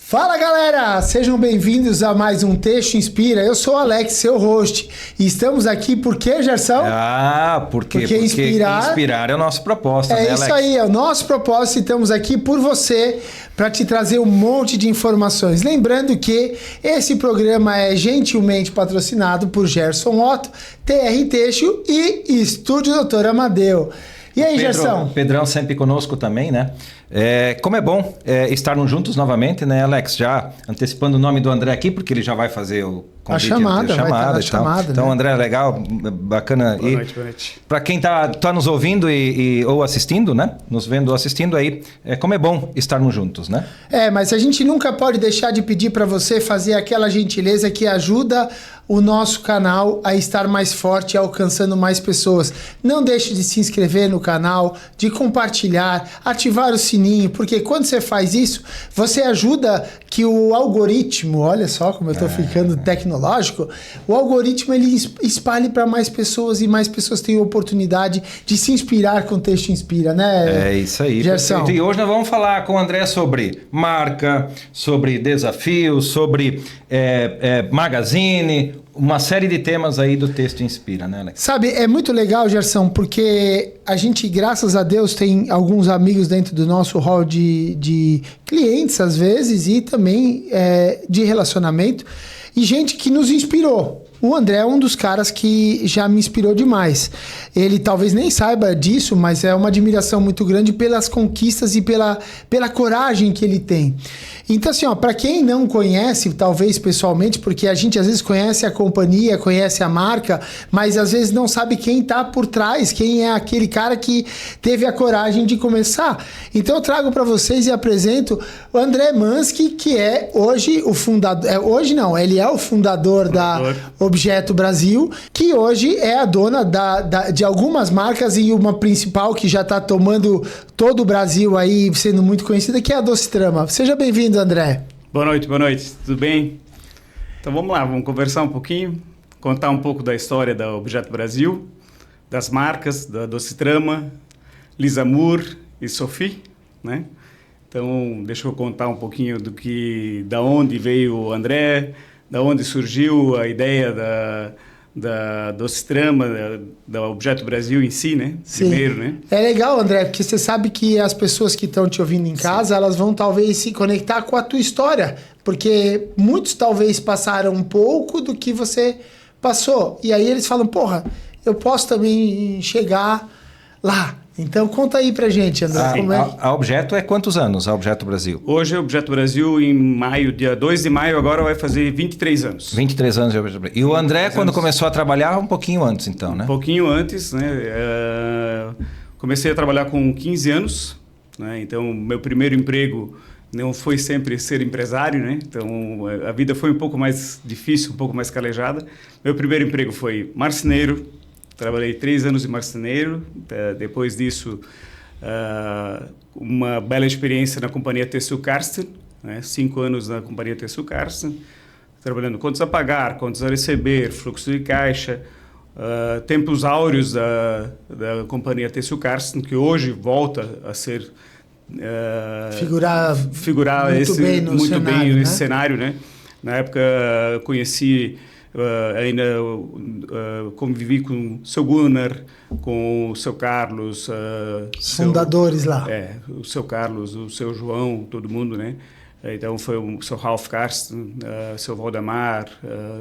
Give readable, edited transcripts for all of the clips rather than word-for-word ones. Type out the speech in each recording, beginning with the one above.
Fala galera, sejam bem-vindos a mais um Texto Inspira. Eu sou o Alex, seu host, e estamos aqui por quê, Gerson? Porque inspirar é o nosso propósito, né, Alex? É isso aí, é o nosso propósito e estamos aqui por você para te trazer um monte de informações. Lembrando que esse programa é gentilmente patrocinado por Gerson Otto, TR Texto e Estúdio Doutor Amadeu. E aí, Gerson? Pedrão sempre conosco também, né? Como é bom estarmos juntos novamente, né, Alex? Já antecipando o nome do André aqui, porque ele já vai fazer o convite. A chamada, Então, né? André, legal, bacana. Boa noite. Para quem tá nos ouvindo ou assistindo, né? Nos vendo ou assistindo aí, como é bom estarmos juntos, né? Mas a gente nunca pode deixar de pedir para você fazer aquela gentileza que ajuda o nosso canal a estar mais forte e alcançando mais pessoas. Não deixe de se inscrever no canal, de compartilhar, ativar o sininho, porque quando você faz isso, você ajuda que o algoritmo, olha só como eu estou ficando tecnológico, o algoritmo ele espalhe para mais pessoas e mais pessoas têm a oportunidade de se inspirar com o Texto Inspira, né? É isso aí. Gerson. E hoje nós vamos falar com o André sobre marca, sobre desafios, sobre magazine, uma série de temas aí do Texto Inspira, né, Alex? Sabe, é muito legal, Gerson, porque a gente, graças a Deus, tem alguns amigos dentro do nosso hall de clientes, às vezes, e também de relacionamento, e gente que nos inspirou. O André é um dos caras que já me inspirou demais. Ele talvez nem saiba disso, mas é uma admiração muito grande pelas conquistas e pela coragem que ele tem. Então, assim, para quem não conhece, talvez pessoalmente, porque a gente às vezes conhece a companhia, conhece a marca, mas às vezes não sabe quem está por trás, quem é aquele cara que teve a coragem de começar. Então, eu trago para vocês e apresento o André Mansky, que é hoje o fundador... ele é o fundador da Objeto Brasil, que hoje é a dona de algumas marcas e uma principal que já está tomando todo o Brasil aí, sendo muito conhecida, que é a Docetrama. Seja bem-vindo, André. Boa noite, tudo bem? Então vamos lá, vamos conversar um pouquinho, contar um pouco da história da Objeto Brasil, das marcas, da Docetrama, Lisamur e Sophie, né? Então deixa eu contar um pouquinho da onde veio o André, da onde surgiu a ideia da Docetrama, da Objeto Brasil em si, né? Sim. Primeiro, né? É legal, André, porque você sabe que as pessoas que estão te ouvindo em casa, elas vão talvez se conectar com a tua história, porque muitos talvez passaram um pouco do que você passou. E aí eles falam, porra, eu posso também chegar lá. Então conta aí pra gente, André. A Objeto é quantos anos, a Objeto Brasil? Hoje a Objeto Brasil, em maio, dia 2 de maio, agora vai fazer 23 anos. 23 anos de Objeto Brasil. E o André, quando começou a trabalhar, um pouquinho antes, então, né? Um pouquinho antes, né? Comecei a trabalhar com 15 anos, né? Então, meu primeiro emprego não foi sempre ser empresário, né? Então, a vida foi um pouco mais difícil, um pouco mais calejada. Meu primeiro emprego foi marceneiro. Trabalhei 3 anos de marceneiro, depois disso uma bela experiência na companhia Tessil Karsten, né? 5 anos na companhia Tessil Karsten, trabalhando contas a pagar, contas a receber, fluxo de caixa, tempos áureos da companhia Tessil Karsten, que hoje volta a ser... figurar muito bem nesse cenário, né? Na época conheci... ainda convivi com o seu Gunnar, com o seu Carlos, fundadores lá. O seu Carlos, o seu João, todo mundo, né? Então foi o seu Ralf Karsten, o seu Valdemar,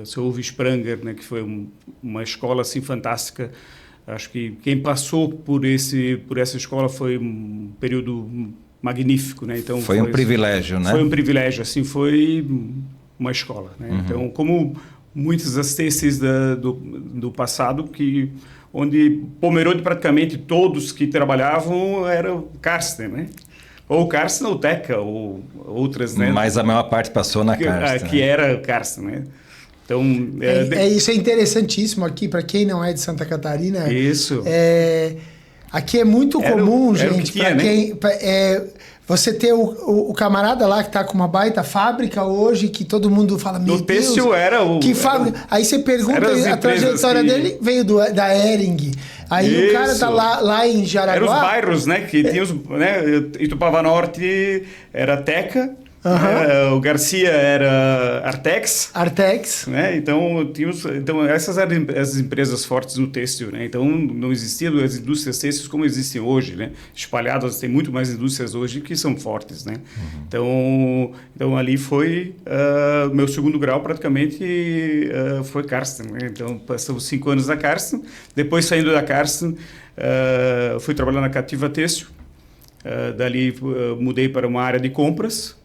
o seu Uwe Spranger, né? Que foi uma escola assim fantástica. Acho que quem passou por essa escola foi um período magnífico, né? Então foi um privilégio, né? Foi um privilégio, assim, foi uma escola, né? Uhum. Então, como muitas das teses do passado, onde Pomerode praticamente todos que trabalhavam eram Karsten, né? Ou Karsten ou Teca, ou outras, né? Mas a maior parte passou na Karsten. Que era Karsten, né? Então, isso é interessantíssimo aqui, para quem não é de Santa Catarina. Isso. Aqui é muito comum, gente, para quem... Você ter o camarada lá que tá com uma baita fábrica hoje, que todo mundo fala, meu Deus... No Têxtil era o... Que fábrica... Aí você pergunta a trajetória dele, veio da Hering. Aí isso. O cara tá lá em Jaraguá... Eram os bairros, né? Que tinha os... Né, Itupava Norte era Teca, O Garcia era Artex. Né? Então, essas eram as empresas fortes no têxtil. Né? Então, não existiam as indústrias têxteis como existem hoje. Né? Espalhadas, tem muito mais indústrias hoje que são fortes. Né? Então, ali foi meu segundo grau, praticamente, foi Karsten. Né? Então, passamos 5 anos na Karsten. Depois, saindo da Karsten, fui trabalhar na Cativa Têxtil. Dali, mudei para uma área de compras.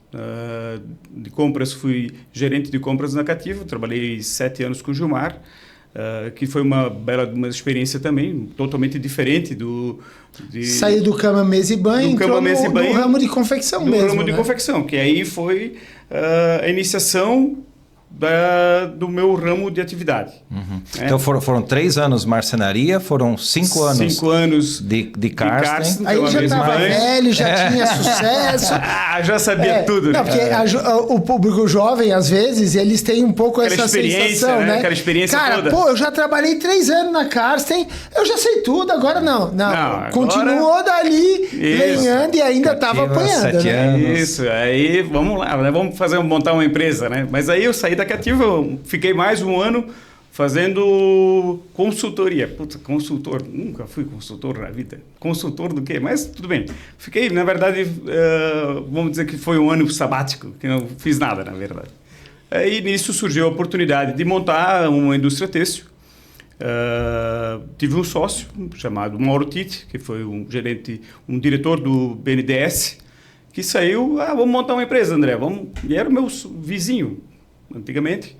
De compras, fui gerente de compras na Cativa, trabalhei 7 anos com o Gilmar, que foi uma experiência também, totalmente diferente Saiu do cama, mesa e banho, entrou no ramo de confecção mesmo. No ramo de confecção, que aí foi a iniciação do meu ramo de atividade. Então foram 3 anos marcenaria, foram 5 anos, 5 anos de Karsten. Aí já estava velho, já tinha sucesso. Já sabia tudo. Não, porque o público jovem, às vezes, eles têm um pouco essa sensação, né? Aquela experiência toda. Cara, eu já trabalhei 3 anos na Karsten, eu já sei tudo, agora não. Agora... Continuou dali, lenhando e ainda estava apanhando. 7 anos. Isso, aí vamos lá, né? Vamos montar uma empresa, né? Mas aí eu saí da Cativa, eu fiquei mais 1 ano fazendo consultoria. Puta, consultor, nunca fui consultor na vida. Consultor do quê? Mas tudo bem. Fiquei, na verdade, vamos dizer que foi 1 ano sabático, que não fiz nada, na verdade. Aí nisso surgiu a oportunidade de montar uma indústria têxtil. Tive um sócio chamado Mauro Tite, que foi um diretor do BNDES, que saiu, vamos montar uma empresa, André, vamos. E era o meu vizinho, antigamente,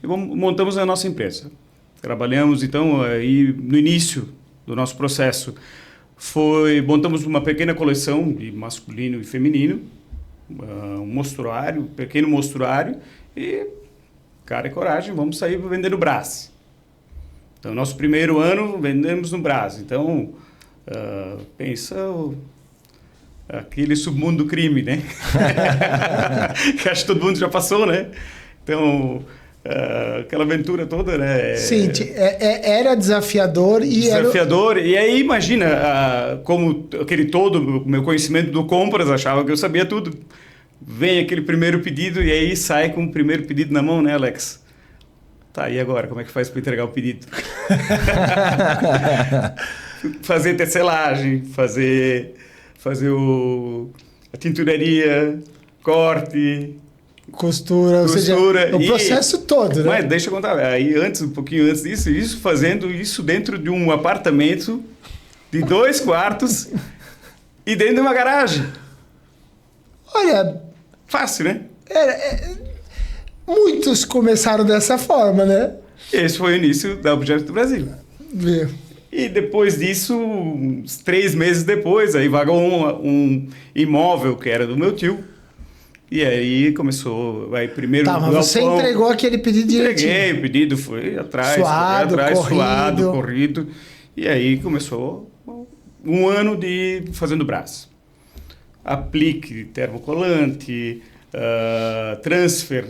e montamos a nossa empresa. Trabalhamos, então, aí no início do nosso processo, montamos uma pequena coleção de masculino e feminino, um mostruário, pequeno mostruário, e, cara e coragem, vamos sair vendendo Brás. Então, nosso primeiro ano, vendemos no Brás. Então, pensa aquele submundo do crime, né? Que acho que todo mundo já passou, né? Então, aquela aventura toda, né? Sim, era desafiador. E aí, imagina, como aquele todo, meu conhecimento do compras, achava que eu sabia tudo. Vem aquele primeiro pedido e aí sai com o primeiro pedido na mão, né, Alex? Tá, e agora? Como é que faz para entregar o pedido? Fazer tecelagem, fazer a tinturaria, corte, costura, ou seja, o processo todo, né? Mas deixa eu contar, aí um pouquinho antes disso, fazendo isso dentro de um apartamento de 2 quartos e dentro de uma garagem. Olha... Fácil, né? Muitos começaram dessa forma, né? Esse foi o início da Objeto do Brasil. E depois disso, uns 3 meses depois, aí vagou um imóvel que era do meu tio. E aí começou, primeiro... Tá, mas você entregou aquele pedido direitinho. Entreguei, o pedido foi atrás, corrido. E aí começou 1 ano de fazendo Brás. Aplique, termocolante, transfer,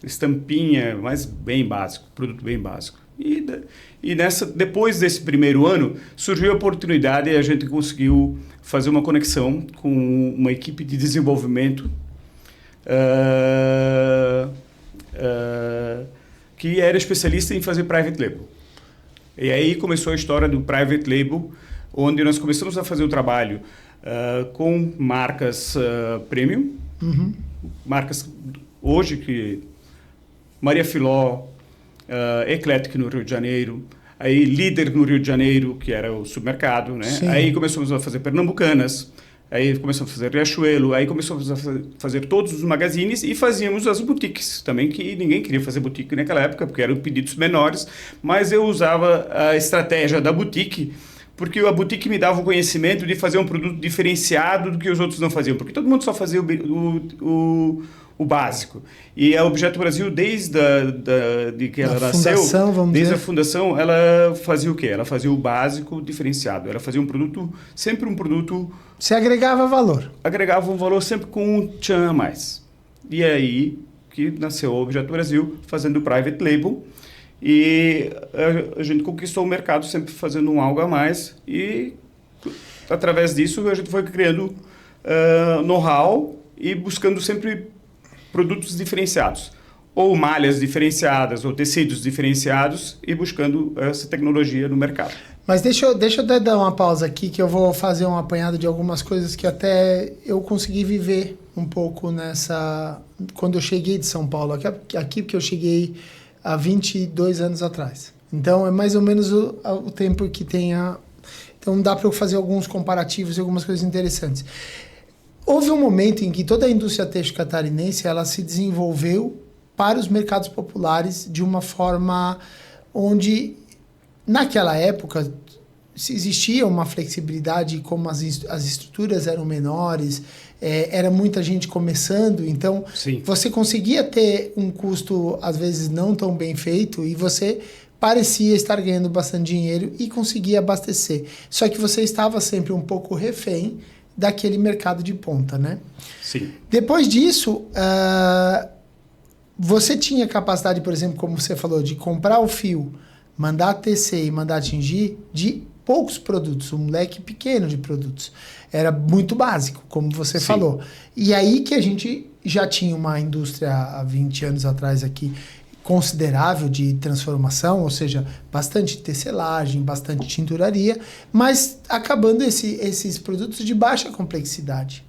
estampinha, mas bem básico, produto bem básico. E depois desse primeiro ano, surgiu a oportunidade e a gente conseguiu fazer uma conexão com uma equipe de desenvolvimento que era especialista em fazer private label. E aí começou a história do private label, onde nós começamos a fazer o trabalho com marcas premium, marcas hoje que Maria Filó, Eclétic no Rio de Janeiro, aí Líder no Rio de Janeiro, que era o supermercado, né? Aí começamos a fazer Pernambucanas, aí começamos a fazer Riachuelo, aí começamos a fazer todos os magazines e fazíamos as boutiques também, que ninguém queria fazer boutique naquela época, porque eram pedidos menores, mas eu usava a estratégia da boutique, porque a boutique me dava o conhecimento de fazer um produto diferenciado do que os outros não faziam, porque todo mundo só fazia o básico. E a Objeto Brasil, desde que ela nasceu, desde a fundação, ela fazia o quê? Ela fazia o básico diferenciado. Ela fazia sempre um produto... Você agregava valor. Agregava um valor sempre com um tchan a mais. E aí que nasceu a Objeto Brasil, fazendo o private label. E a gente conquistou o mercado sempre fazendo algo a mais. E, através disso, a gente foi criando know-how e buscando sempre produtos diferenciados, ou malhas diferenciadas, ou tecidos diferenciados, e buscando essa tecnologia no mercado. Mas deixa eu dar uma pausa aqui, que eu vou fazer um apanhado de algumas coisas que até eu consegui viver um pouco quando eu cheguei de São Paulo, aqui porque eu cheguei há 22 anos atrás. Então, é mais ou menos o tempo que tenha... Então, dá para eu fazer alguns comparativos e algumas coisas interessantes. Houve um momento em que toda a indústria têxtil catarinense ela se desenvolveu para os mercados populares de uma forma onde, naquela época, existia uma flexibilidade, como as estruturas eram menores, era muita gente começando, então Sim. Você conseguia ter um custo, às vezes, não tão bem feito e você parecia estar ganhando bastante dinheiro e conseguia abastecer. Só que você estava sempre um pouco refém daquele mercado de ponta, né? Sim. Depois disso, você tinha capacidade, por exemplo, como você falou, de comprar o fio, mandar tecer e mandar tingir de poucos produtos, um leque pequeno de produtos. Era muito básico, como você Sim. falou. E aí que a gente já tinha uma indústria há 20 anos atrás aqui considerável de transformação, ou seja, bastante tecelagem, bastante tinturaria, mas acabando esses produtos de baixa complexidade.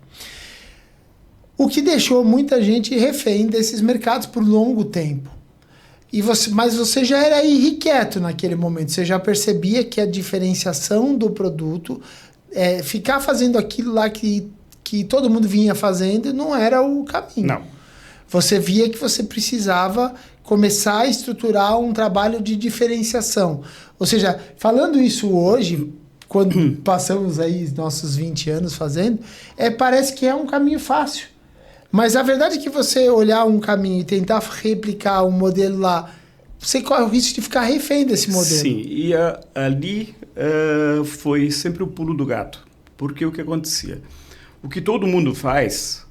O que deixou muita gente refém desses mercados por longo tempo. Mas você já era irrequieto naquele momento, você já percebia que a diferenciação do produto, ficar fazendo aquilo lá que todo mundo vinha fazendo, não era o caminho. Não. Você via que você precisava começar a estruturar um trabalho de diferenciação. Ou seja, falando isso hoje, quando passamos aí nossos 20 anos fazendo, parece que é um caminho fácil. Mas a verdade é que você olhar um caminho e tentar replicar um modelo lá, você corre o risco de ficar refém desse modelo. Sim, e ali foi sempre o pulo do gato. Porque o que acontecia? O que todo mundo faz,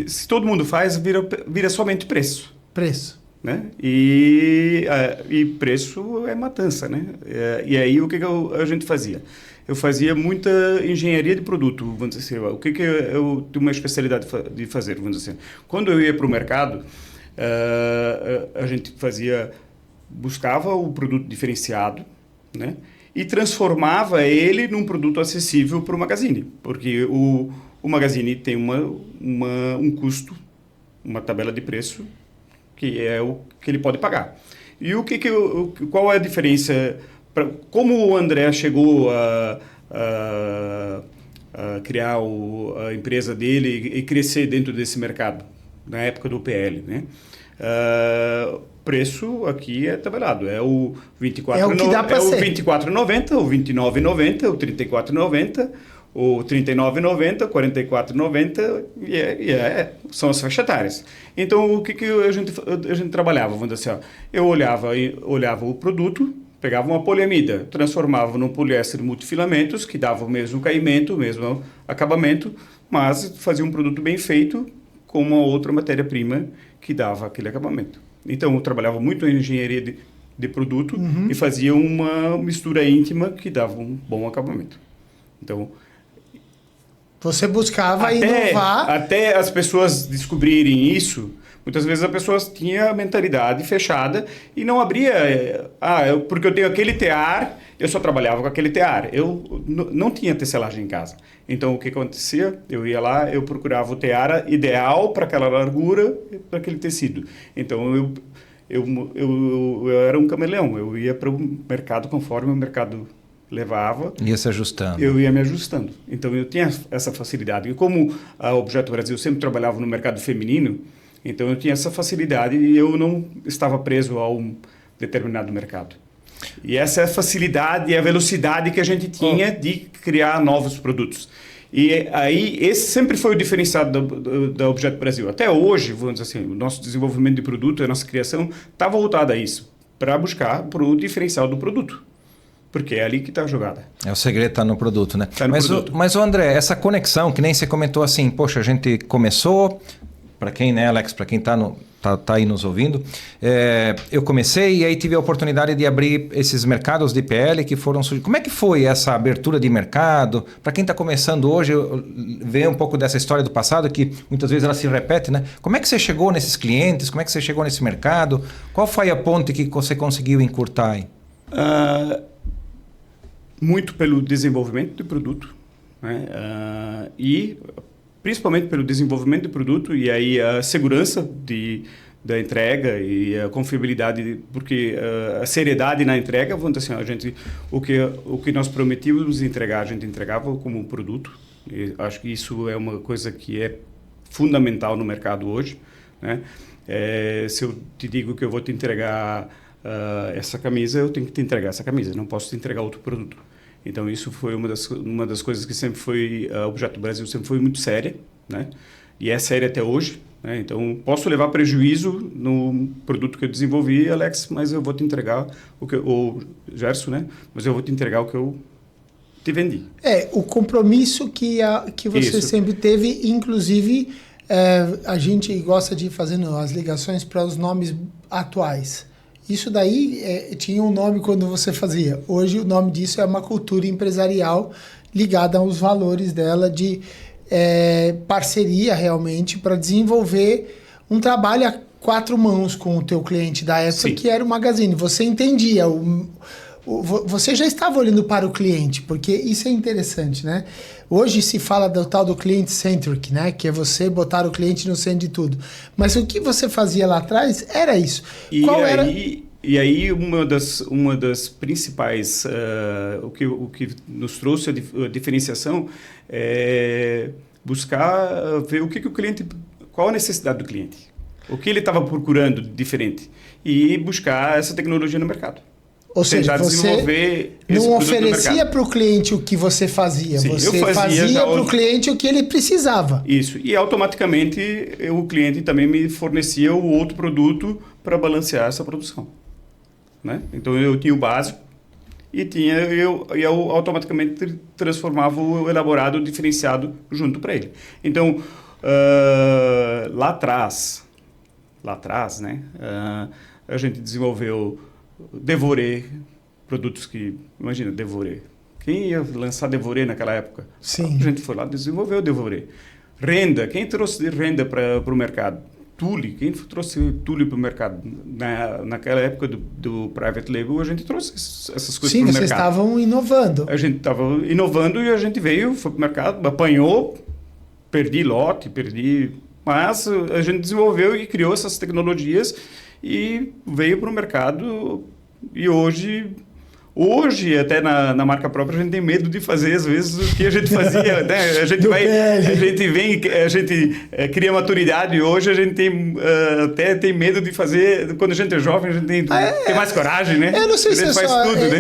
se todo mundo faz, vira somente preço. Preço. Né? E preço é matança, né? E aí o que a gente fazia? Eu fazia muita engenharia de produto, vamos dizer assim. O que eu tenho uma especialidade de fazer, vamos dizer assim. Quando eu ia para o mercado, a gente buscava o produto diferenciado, né? E transformava ele num produto acessível para o Magazine, porque o Magazine tem um custo, uma tabela de preço, que é o que ele pode pagar. E qual é a diferença? Como o André chegou a criar a empresa dele e crescer dentro desse mercado, na época do PL, né? Preço aqui é tabelado, é o 24,90, o 29,90, o 34,90, o 39,90, o 44,90 são as faixas etárias. Então, o que a gente trabalhava? Vamos dizer assim, eu olhava o produto, pegava uma poliamida, transformava num poliéster multifilamentos, que dava o mesmo caimento, o mesmo acabamento, mas fazia um produto bem feito com uma outra matéria-prima que dava aquele acabamento. Então, eu trabalhava muito em engenharia de produto e fazia uma mistura íntima que dava um bom acabamento. Então, você buscava inovar. Até as pessoas descobrirem isso, muitas vezes a pessoa tinha a mentalidade fechada e não abria. Porque eu tenho aquele tear, eu só trabalhava com aquele tear. Eu não tinha tecelagem em casa. Então, o que acontecia? Eu ia lá, eu procurava o tear ideal para aquela largura, para aquele tecido. Então, eu era um camaleão. Eu ia para o mercado conforme o mercado levava. Ia se ajustando. Eu ia me ajustando. Então, eu tinha essa facilidade. E como a Objeto Brasil sempre trabalhava no mercado feminino, então eu tinha essa facilidade e eu não estava preso a um determinado mercado. E essa é a facilidade e a velocidade que a gente tinha de criar novos produtos. E aí, esse sempre foi o diferencial da Objeto Brasil. Até hoje, vamos dizer assim, o nosso desenvolvimento de produto, a nossa criação, está voltada a isso, para buscar o diferencial do produto. Porque é ali que está a jogada. O segredo está no produto, né? Tá no produto. Mas, André, essa conexão, que nem você comentou assim, poxa, a gente começou, para quem, né, Alex, para quem está tá aí nos ouvindo, eu comecei e aí tive a oportunidade de abrir esses mercados de PL que foram surgindo. Como é que foi essa abertura de mercado? Para quem está começando hoje, ver um pouco dessa história do passado, que muitas vezes ela se repete, né? Como é que você chegou nesses clientes? Como é que você chegou nesse mercado? Qual foi a ponte que você conseguiu encurtar aí? Muito pelo desenvolvimento do produto, né? E principalmente pelo desenvolvimento do produto e aí a segurança da entrega e a confiabilidade, porque a seriedade na entrega, vamos dizer assim, o que nós prometíamos entregar, a gente entregava como produto. E acho que isso é uma coisa que é fundamental no mercado hoje, né? Se eu te digo que eu vou te entregar essa camisa, eu tenho que te entregar essa camisa, não posso te entregar outro produto. Então isso foi uma das coisas que sempre foi, a Objeto Brasil sempre foi muito séria, né? E é séria até hoje, né? Então posso levar prejuízo no produto que eu desenvolvi, Alex, mas eu vou te entregar ou Gerson, né? Mas eu vou te entregar o que eu te vendi. O compromisso que você sempre teve, inclusive a gente gosta de ir fazendo as ligações para os nomes atuais. Isso daí tinha um nome quando você fazia. Hoje o nome disso é uma cultura empresarial ligada aos valores dela de parceria realmente para desenvolver um trabalho a 4 mãos com o teu cliente da época. Sim. Que era o Magazine. Você entendia, você já estava olhando para o cliente, porque isso é interessante, né? Hoje se fala do tal do client-centric, né? Que é você botar o cliente no centro de tudo. Mas o que você fazia lá atrás era isso. E aí uma das principais, o que nos trouxe a diferenciação é buscar ver o que o cliente, qual a necessidade do cliente, o que ele estava procurando de diferente e buscar essa tecnologia no mercado. Ou seja, você não oferecia para o cliente o que você fazia. Sim, você fazia para o cliente o que ele precisava. Isso. E automaticamente o cliente também me fornecia o outro produto para balancear essa produção, né? Então eu tinha o básico e eu automaticamente transformava o elaborado, o diferenciado junto para ele. Então lá atrás, né? A gente desenvolveu Devoré, produtos que... Imagina, Devoré. Quem ia lançar Devoré naquela época? Sim. A gente foi lá e desenvolveu Devoré. Renda. Quem trouxe renda para o mercado? Tule. Quem trouxe Tule para o mercado? Naquela época do Private Label, a gente trouxe essas coisas para o mercado. Sim, vocês estavam inovando. A gente estava inovando e a gente veio, foi para o mercado, apanhou, perdi lote, mas a gente desenvolveu e criou essas tecnologias e veio para o mercado. E hoje até na marca própria a gente tem medo de fazer às vezes o que a gente fazia, né? A gente cria maturidade e hoje a gente até tem medo de fazer. Quando a gente é jovem a gente tem mais coragem, né? Eu não sei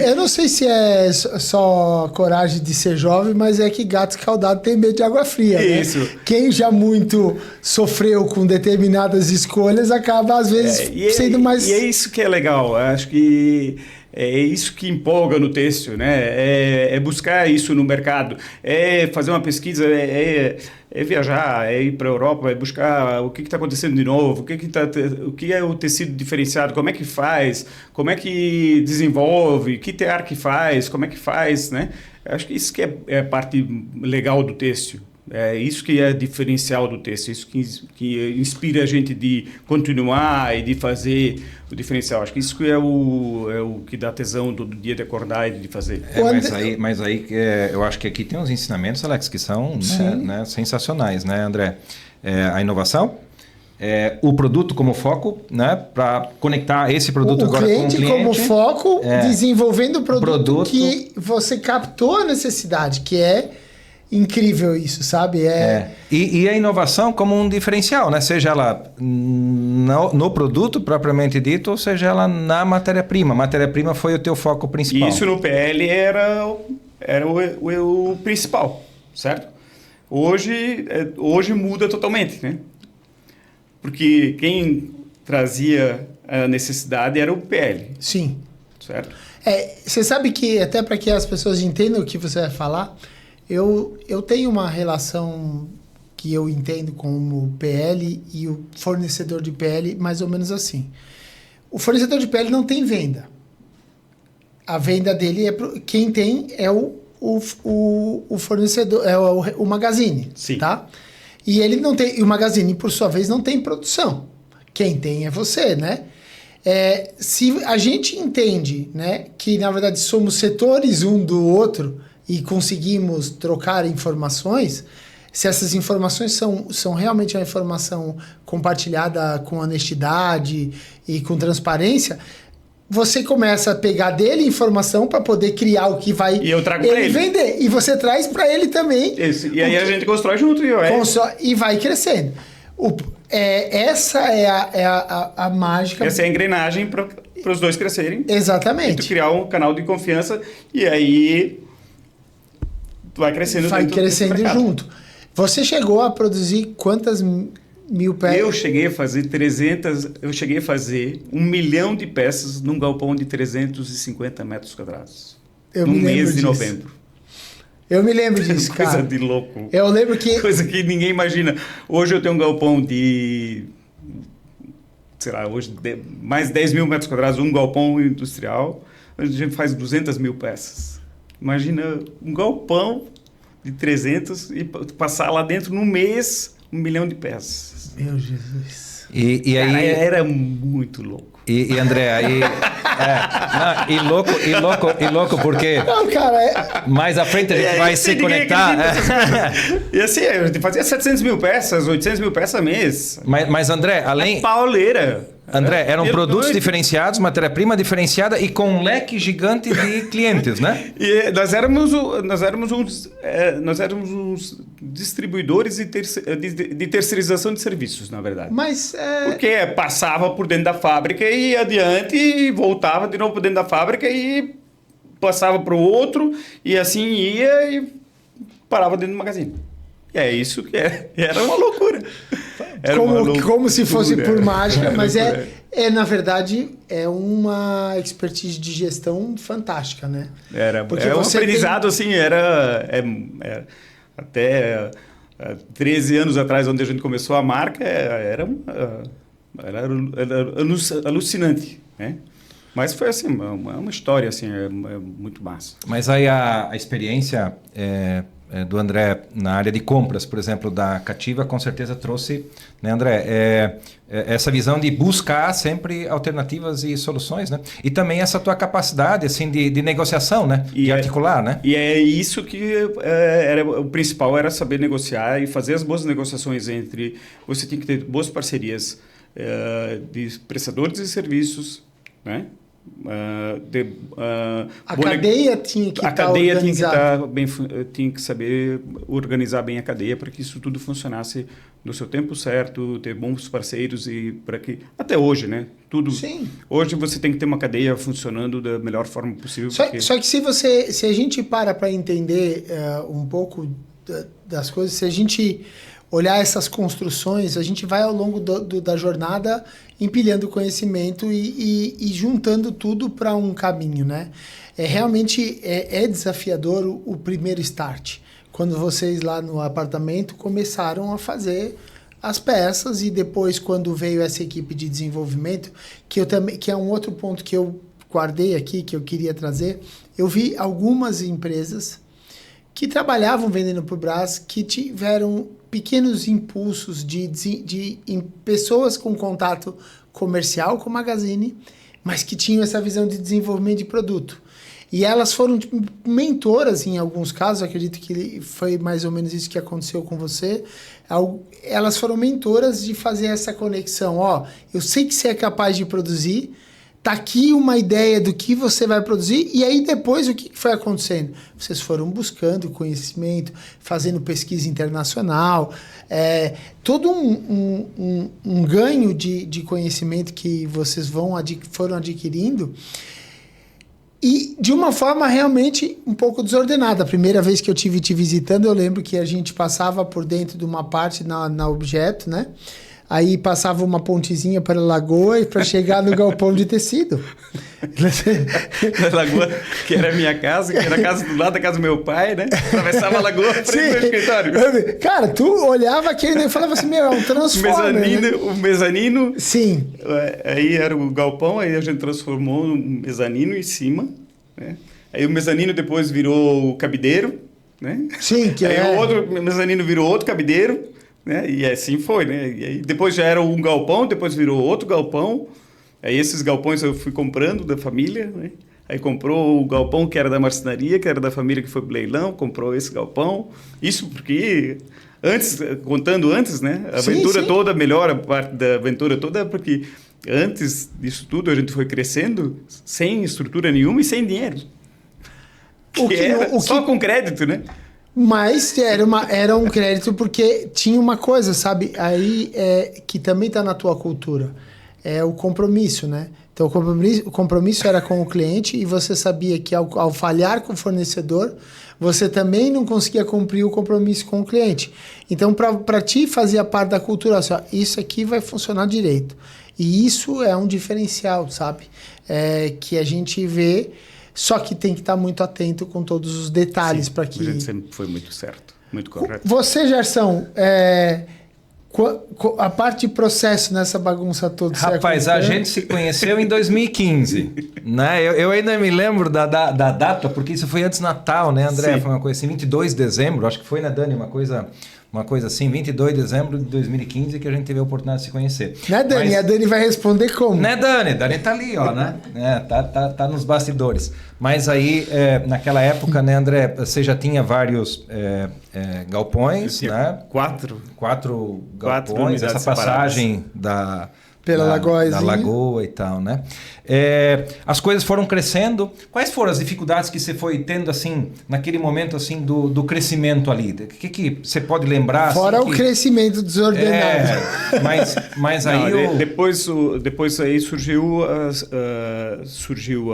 eu não sei se é só coragem de ser jovem, mas é que gato escaldado tem medo de água fria. Isso. Né? Quem já muito sofreu com determinadas escolhas acaba às vezes sendo mais... E é isso que é legal. Acho que é isso que empolga no têxtil, né? É buscar isso no mercado, é fazer uma pesquisa, é viajar, é ir para a Europa, é buscar o que está acontecendo de novo, o que é o tecido diferenciado, como é que faz, como é que desenvolve, que tear que faz, como é que faz, né? Acho que isso que é a parte legal do têxtil. É isso que é diferencial do têxtil, isso que inspira a gente de continuar e de fazer o diferencial. Acho que isso que é o que dá tesão todo dia de acordar e de fazer. Mas aí eu acho que aqui tem uns ensinamentos, Alex, que são né, sensacionais, né, André? A inovação, o produto como foco, né, para conectar esse produto agora com o cliente. Como foco, desenvolvendo o produto que você captou a necessidade, que é incrível isso, sabe? E a inovação como um diferencial, né? Seja ela no produto propriamente dito, ou seja ela na matéria-prima. A matéria-prima foi o teu foco principal. Isso no PL era o principal, certo? Hoje muda totalmente, né? Porque quem trazia a necessidade era o PL. Sim. Certo? Você sabe que, até para que as pessoas entendam o que você vai falar, eu tenho uma relação que eu entendo como PL e o fornecedor de PL mais ou menos assim. O fornecedor de PL não tem venda. A venda dele quem tem é o fornecedor, é o Magazine, Sim. tá? E ele não tem, e o Magazine, por sua vez, não tem produção. Quem tem é você, né? Se a gente entende, né, que na verdade somos setores um do outro e conseguimos trocar informações, se essas informações são realmente uma informação compartilhada com honestidade e com transparência, você começa a pegar dele informação para poder criar o que vai E eu trago para ele vender. E você traz para ele também. Isso. E aí a gente constrói junto. E vai crescendo. Essa é a mágica. Essa é a engrenagem para os dois crescerem. Exatamente. E tu criar um canal de confiança e aí tu vai crescendo. Vai crescendo junto. Você chegou a produzir quantas mil peças? Eu cheguei a fazer 1 milhão de peças num galpão de 350 metros quadrados. No mês de novembro. Eu me lembro disso, cara. Coisa de louco. Eu lembro que... Coisa que ninguém imagina. Hoje eu tenho um galpão de... sei lá, hoje mais 10 mil metros quadrados, um galpão industrial. A gente faz 200 mil peças. Imagina um galpão de 300 e passar lá dentro num mês 1 milhão de peças. Meu Jesus. E aí... Cara, era muito louco. E André, aí... E louco porque... Não, cara... Mais à frente a gente vai se conectar. E assim, a gente fazia 700 mil peças, 800 mil peças mês. Mas André, além... Pauleira. André, eram produtos diferenciados, matéria-prima diferenciada e com um leque gigante de clientes, né? E nós éramos uns distribuidores de terceirização de serviços, na verdade. Mas... Porque passava por dentro da fábrica e ia adiante e voltava de novo por dentro da fábrica e passava para o outro e assim ia e parava dentro do magazine. E é isso que era uma loucura. Como se fosse por mágica, mas na verdade, é uma expertise de gestão fantástica, né? Porque um aprendizado, assim, até 13 anos atrás, onde a gente começou a marca, era alucinante, né? Mas foi assim, uma história assim, muito massa. Mas aí a experiência do André na área de compras, por exemplo, da Cativa, com certeza trouxe, né, André, essa visão de buscar sempre alternativas e soluções, né? E também essa tua capacidade, assim, de negociação, né? De articular, né? E é isso que era o principal, era saber negociar e fazer as boas negociações entre... Você tem que ter boas parcerias de prestadores de serviços, né? A cadeia tinha que estar organizada. Tinha que saber organizar bem a cadeia para que isso tudo funcionasse no seu tempo certo, ter bons parceiros e para que até hoje, né? Tudo. Sim. Hoje você tem que ter uma cadeia funcionando da melhor forma possível. Só que se a gente para entender um pouco das coisas, se a gente olhar essas construções, a gente vai ao longo da jornada empilhando conhecimento e juntando tudo para um caminho, né? Realmente é desafiador o primeiro start. Quando vocês lá no apartamento começaram a fazer as peças e depois quando veio essa equipe de desenvolvimento, que é um outro ponto que eu guardei aqui, que eu queria trazer, eu vi algumas empresas que trabalhavam vendendo para o Brás, que tiveram pequenos impulsos de pessoas com contato comercial com o Magazine, mas que tinham essa visão de desenvolvimento de produto. E elas foram mentoras em alguns casos, acredito que foi mais ou menos isso que aconteceu com você. Elas foram mentoras de fazer essa conexão. Eu sei que você é capaz de produzir, tá aqui uma ideia do que você vai produzir, e aí depois o que foi acontecendo? Vocês foram buscando conhecimento, fazendo pesquisa internacional, todo um ganho de conhecimento que vocês foram adquirindo, e de uma forma realmente um pouco desordenada. A primeira vez que eu tive te visitando, eu lembro que a gente passava por dentro de uma parte na Objeto, né? aí passava uma pontezinha para a lagoa para chegar no galpão de tecido. Na lagoa, que era a minha casa, que era a casa do lado da casa do meu pai, né? Atravessava a lagoa para ir pro escritório. Cara, tu olhava aquele e falava assim, meu, é um transformer. O mezanino. Sim. Aí era o galpão, aí a gente transformou um mezanino em cima, né? Aí o mezanino depois virou o cabideiro, né? Sim, que aí o outro mezanino virou outro cabideiro, né? E assim foi, né? E aí depois já era um galpão, depois virou outro galpão. Aí esses galpões eu fui comprando da família, né? Aí comprou o galpão que era da marcenaria, que era da família que foi pro leilão, comprou esse galpão. Isso porque contando antes, né? A aventura toda, melhor a parte da aventura toda, porque antes disso tudo a gente foi crescendo sem estrutura nenhuma e sem dinheiro. Só com crédito, né? Mas era um crédito porque tinha uma coisa, sabe? Aí que também está na tua cultura. É o compromisso, né? Então, o compromisso era com o cliente e você sabia que ao falhar com o fornecedor, você também não conseguia cumprir o compromisso com o cliente. Então, para ti, fazia parte da cultura. Assim, ó, isso aqui vai funcionar direito. E isso é um diferencial, sabe? Que a gente vê, só que tem que estar muito atento com todos os detalhes para que... A gente sempre foi muito certo, muito correto. Você, Gerson... A parte de processo nessa bagunça toda... Rapaz, a gente se conheceu em 2015, né? Eu ainda me lembro da data, porque isso foi antes do Natal, né, André? Sim. Foi uma coisa assim, 22 de dezembro, acho que foi, né, Dani? Uma coisa assim, 22 de dezembro de 2015 que a gente teve a oportunidade de se conhecer. Né, Dani? A Dani vai responder como? Né, Dani? Dani tá ali, ó, né? Tá nos bastidores. Mas aí, naquela época, né, André, você já tinha vários galpões, né? Quatro galpões, essa passagem pela lagoa e tal, né? As coisas foram crescendo. Quais foram as dificuldades que você foi tendo, assim, naquele momento, assim, do crescimento ali? O que você pode lembrar? Fora assim, o crescimento desordenado. Mas aí... Depois aí surgiu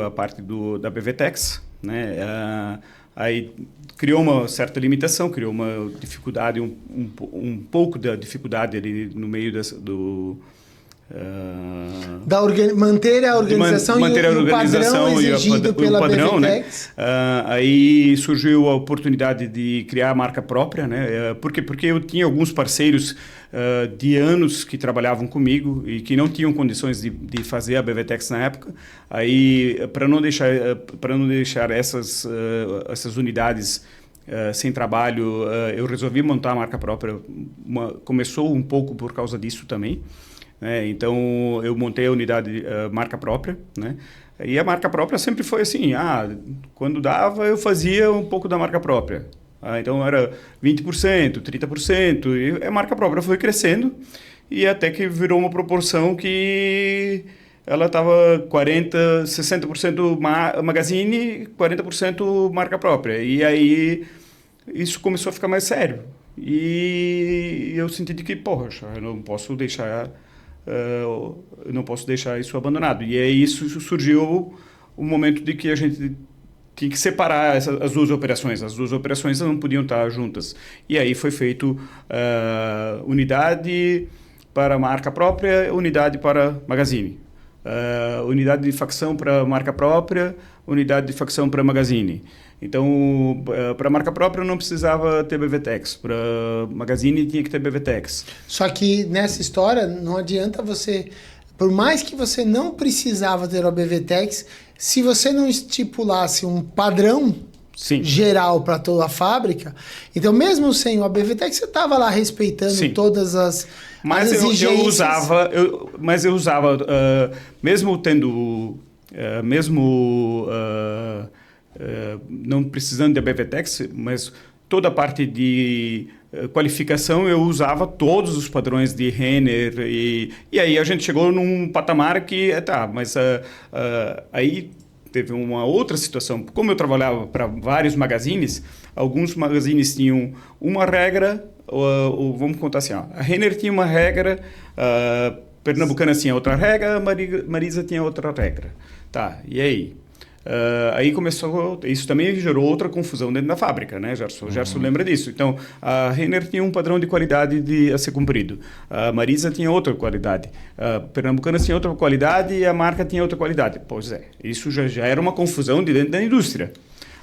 a parte da BVTEX, né? Aí criou uma certa limitação, criou uma dificuldade, um pouco da dificuldade ali no meio manter a organização o padrão exigido pela BVTEX. Né? Aí surgiu a oportunidade de criar a marca própria, né? Porque eu tinha alguns parceiros de anos que trabalhavam comigo e que não tinham condições de fazer a BVTEX na época. Aí, para não deixar essas unidades sem trabalho, eu resolvi montar a marca própria. Começou um pouco por causa disso também. Então, eu montei a unidade marca própria, né? E a marca própria sempre foi assim, quando dava, eu fazia um pouco da marca própria. Então, era 20%, 30%, e a marca própria foi crescendo, e até que virou uma proporção que ela estava 60% Magazine, 40% marca própria. E aí, isso começou a ficar mais sério. E eu senti que, poxa, eu não posso deixar isso abandonado. E aí isso surgiu o momento de que a gente tinha que separar as duas operações. As duas operações não podiam estar juntas. E aí foi feito unidade para marca própria, unidade para Magazine. Unidade de facção para marca própria, unidade de facção para Magazine. Então, para marca própria não precisava ter BVTEX, para Magazine tinha que ter BVTEX. Só que nessa história não adianta você, por mais que você não precisava ter a BVTEX, se você não estipulasse um padrão geral para toda a fábrica, então mesmo sem o BVTEX você estava lá respeitando todas as exigências. Mas eu usava, mesmo tendo, não precisando de BVTEX, mas toda a parte de qualificação eu usava todos os padrões de Renner e aí a gente chegou num patamar que mas aí teve uma outra situação. Como eu trabalhava para vários magazines, alguns magazines tinham uma regra, vamos contar assim, a Renner tinha uma regra, Pernambucana tinha outra regra, Marisa tinha outra regra. Tá, e aí? Aí começou, isso também gerou outra confusão dentro da fábrica, né, Gerson? O Gerson lembra disso. Então, a Renner tinha um padrão de qualidade a ser cumprido. A Marisa tinha outra qualidade. A Pernambucanas tinha outra qualidade e a marca tinha outra qualidade. Pois é, isso já era uma confusão de dentro da indústria.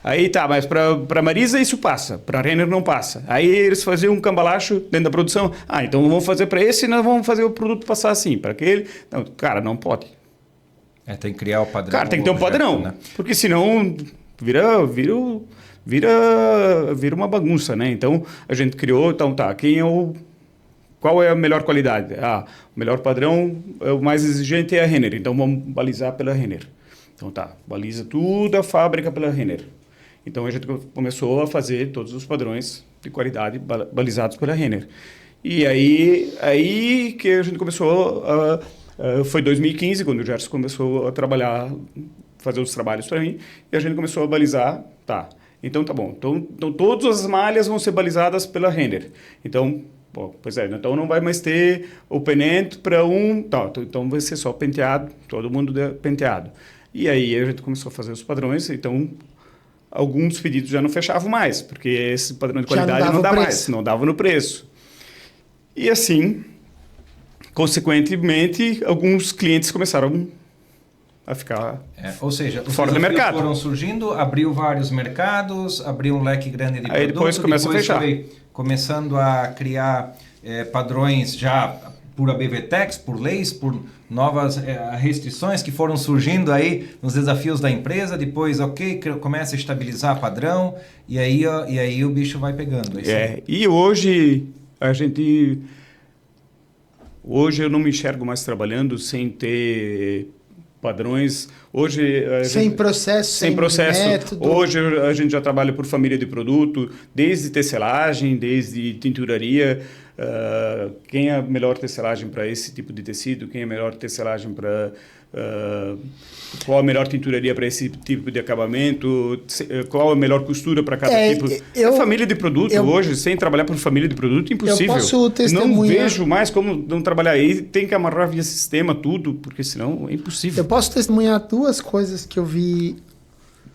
Aí tá, mas para Marisa isso passa, para Renner não passa. Aí eles faziam um cambalacho dentro da produção. Então vamos fazer para esse e nós vamos fazer o produto passar assim, para aquele. Não, cara, não pode. Tem que criar o padrão. Cara, tem que ter um padrão, né? Porque senão vira uma bagunça, né? Então a gente criou, então tá, qual é a melhor qualidade? O melhor padrão, o mais exigente é a Renner, então vamos balizar pela Renner. Então tá, baliza tudo a fábrica pela Renner. Então a gente começou a fazer todos os padrões de qualidade balizados pela Renner. E aí que a gente começou foi 2015, quando o Gerson começou a fazer os trabalhos para mim, e a gente começou a balizar, tá, então tá bom, então todas as malhas vão ser balizadas pela Renner. Então, pois é, então não vai mais ter o penente para então vai ser só penteado, todo mundo penteado. E aí a gente começou a fazer os padrões, então alguns pedidos já não fechavam mais, porque esse padrão de qualidade não dá mais, não dava no preço. E assim, consequentemente, alguns clientes começaram a ficar ou seja, fora do mercado. Foram surgindo, abriu vários mercados, abriu um leque grande de produtos. Aí depois começa a fechar. Foi começando a criar padrões já por ABVTEX, por leis, por novas restrições que foram surgindo aí nos desafios da empresa. Depois, começa a estabilizar padrão e aí o bicho vai pegando. E hoje Hoje eu não me enxergo mais trabalhando sem ter padrões. Hoje sem processo. Método. Hoje a gente já trabalha por família de produto, desde tecelagem, desde tinturaria. Quem é a melhor tecelagem para esse tipo de tecido? Quem é a melhor tecelagem para qual a melhor tinturaria para esse tipo de acabamento? Qual a melhor costura para cada tipo? Família de produto hoje, sem trabalhar por família de produto, impossível. Eu posso testemunhar. Não vejo mais como não trabalhar aí. Tem que amarrar via sistema tudo, porque senão é impossível. Eu posso testemunhar 2 coisas que eu vi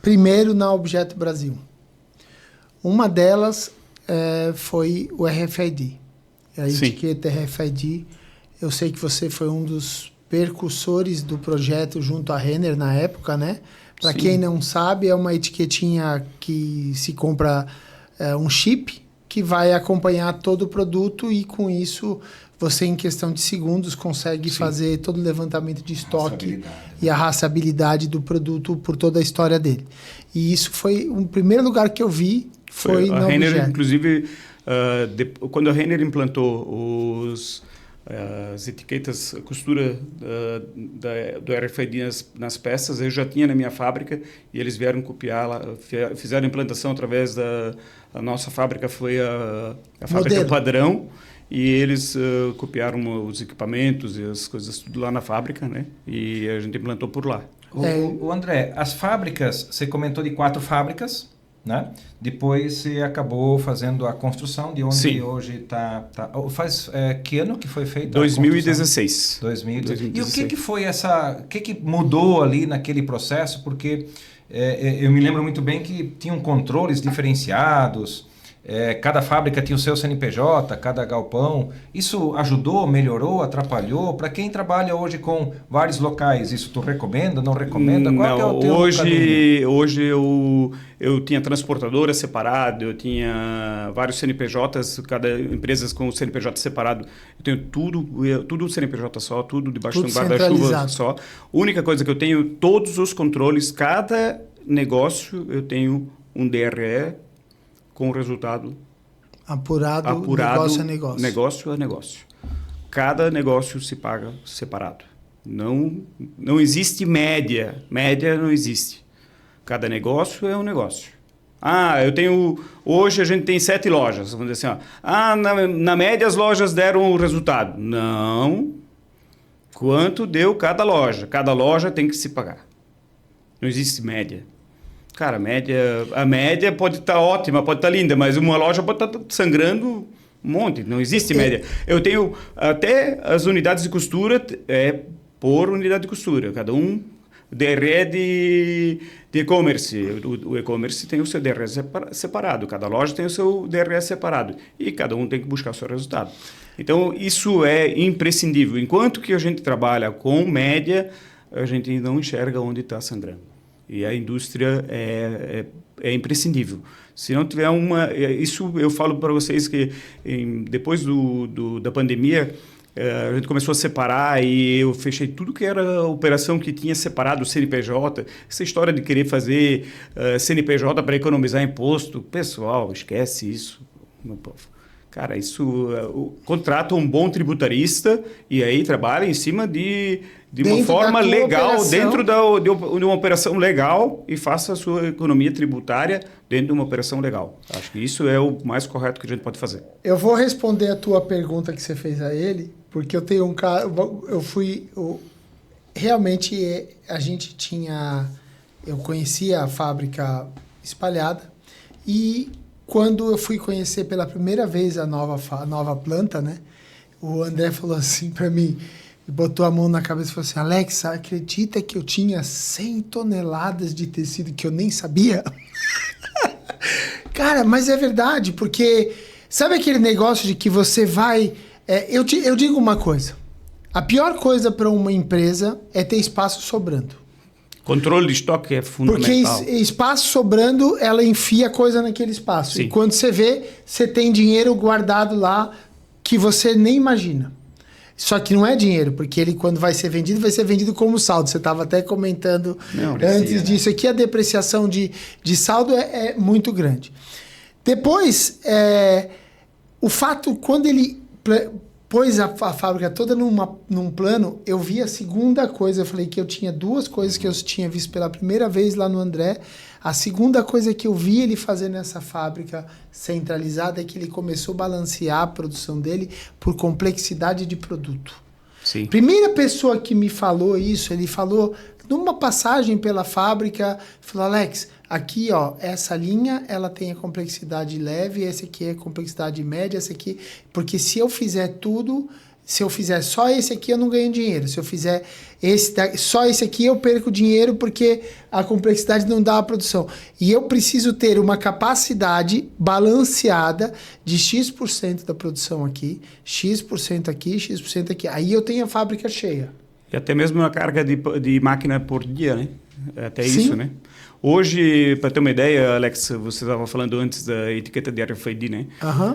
primeiro na Objeto Brasil. Uma delas foi o RFID. A etiqueta RFID. Eu sei que você foi um dos percursores do projeto junto à Renner na época, né? Para quem não sabe, é uma etiquetinha que se compra um chip que vai acompanhar todo o produto e com isso você em questão de segundos consegue fazer todo o levantamento de estoque e a rastreabilidade do produto por toda a história dele. E isso foi o primeiro lugar que eu vi, foi na Renner, Objeto. inclusive, quando a Renner implantou as etiquetas, a costura do RFID nas peças, eu já tinha na minha fábrica e eles vieram copiar lá, fizeram a implantação através a nossa fábrica, foi a fábrica padrão, e eles copiaram os equipamentos e as coisas tudo lá na fábrica, né? E a gente implantou por lá. O André, as fábricas, você comentou de 4 fábricas, né? Depois você acabou fazendo a construção de onde hoje está. Faz que ano que foi feito? 2016. 2016. E o que foi o que mudou ali naquele processo? Porque eu me lembro muito bem que tinham controles diferenciados. Cada fábrica tinha o seu CNPJ, cada galpão. Isso ajudou, melhorou, atrapalhou? Para quem trabalha hoje com vários locais, isso tu recomenda, não recomenda? Qual é o teu caminho? Hoje eu tinha transportadora separado, eu tinha vários CNPJs, cada empresa com o CNPJ separado. Eu tenho tudo CNPJ só, tudo debaixo de um guarda-chuva só. A única coisa que eu tenho, todos os controles, cada negócio eu tenho um DRE com o resultado apurado, negócio a negócio. Negócio a negócio. Cada negócio se paga separado. Não existe média. Média não existe. Cada negócio é um negócio. Hoje a gente tem 7 lojas. Vamos dizer assim, na média as lojas deram o resultado. Não. Quanto deu cada loja? Cada loja tem que se pagar. Não existe média. Cara, a média pode estar ótima, pode estar linda, mas uma loja pode estar sangrando um monte. Não existe média. Eu tenho até as unidades de costura por unidade de costura. Cada um DRE de e-commerce. O e-commerce tem o seu DRE separado, cada loja tem o seu DRE separado e cada um tem que buscar o seu resultado. Então, isso é imprescindível. Enquanto que a gente trabalha com média, a gente não enxerga onde está sangrando. E a indústria é imprescindível. Se não tiver isso eu falo para vocês que depois da pandemia, a gente começou a separar e eu fechei tudo que era operação que tinha separado o CNPJ. Essa história de querer fazer CNPJ para economizar imposto, pessoal, esquece isso, meu povo. Cara, contrata um bom tributarista e aí trabalha em cima de uma forma legal, dentro de uma operação legal e faça a sua economia tributária dentro de uma operação legal. Acho que isso é o mais correto que a gente pode fazer. Eu vou responder a tua pergunta que você fez a ele, porque eu tenho um cara... Realmente, a gente tinha... Eu conhecia a fábrica espalhada e... Quando eu fui conhecer pela primeira vez a nova planta, né? O André falou assim para mim, botou a mão na cabeça e falou assim, Alex, acredita que eu tinha 100 toneladas de tecido que eu nem sabia? Cara, mas é verdade, porque sabe aquele negócio de que você vai... eu digo uma coisa, a pior coisa para uma empresa é ter espaço sobrando. Controle de estoque é fundamental. Porque espaço sobrando, ela enfia coisa naquele espaço. Sim. E quando você vê, você tem dinheiro guardado lá que você nem imagina. Só que não é dinheiro, porque ele, quando vai ser vendido como saldo. Você estava até comentando antes disso. Aqui a depreciação de saldo é muito grande. Depois, o fato, quando ele... pôs a fábrica toda num plano, eu vi a segunda coisa, eu falei que eu tinha duas coisas que eu tinha visto pela primeira vez lá no André. A segunda coisa que eu vi ele fazer nessa fábrica centralizada é que ele começou a balancear a produção dele por complexidade de produto. Sim. Primeira pessoa que me falou isso, ele falou numa passagem pela fábrica, falou, Alex, aqui, ó, essa linha, ela tem a complexidade leve, esse aqui é a complexidade média, esse aqui... Porque se eu fizer tudo, se eu fizer só esse aqui, eu não ganho dinheiro. Se eu fizer só esse aqui, eu perco dinheiro porque a complexidade não dá a produção. E eu preciso ter uma capacidade balanceada de X% da produção aqui, X% aqui, X% aqui. Aí eu tenho a fábrica cheia. E até mesmo a carga de máquina por dia, né? Até Sim. isso, né? Hoje, para ter uma ideia, Alex, você estava falando antes da etiqueta de RFID, né?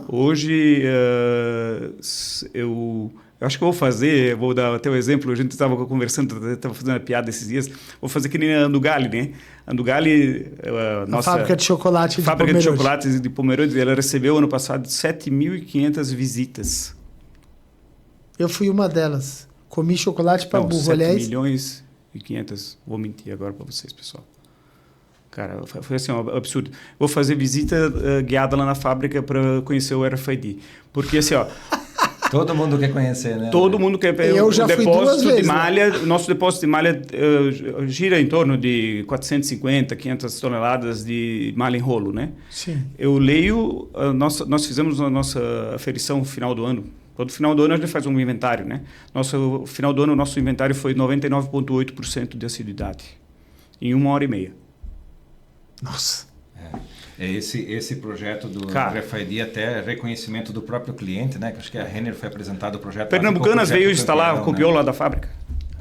Hoje, eu acho que eu vou dar até um exemplo, a gente estava conversando, estava fazendo uma piada esses dias, vou fazer que nem a Andugali, né? A Andugali, nossa... fábrica de chocolate de chocolates de Pomerode, ela recebeu ano passado 7.500 visitas. Eu fui uma delas. Comi chocolate para burro, aliás. 7.500.000. Vou mentir agora para vocês, pessoal. Cara, foi assim, um absurdo. Vou fazer visita guiada lá na fábrica para conhecer o RFID. Porque assim, ó... Todo mundo quer conhecer, né? Todo mundo quer... Eu já fui duas vezes. O nosso depósito de malha gira em torno de 450, 500 toneladas de malha em rolo, né? Sim. Eu leio... Nós fizemos a nossa aferição no final do ano. Todo final do ano a gente faz um inventário, né? No final do ano, o nosso inventário foi 99,8% de assiduidade. Em 1h30. Nossa. Esse projeto do RFID até reconhecimento do próprio cliente, né? Que acho que a Renner foi apresentado o projeto. Pernambucanas veio instalar, copiou lá da fábrica.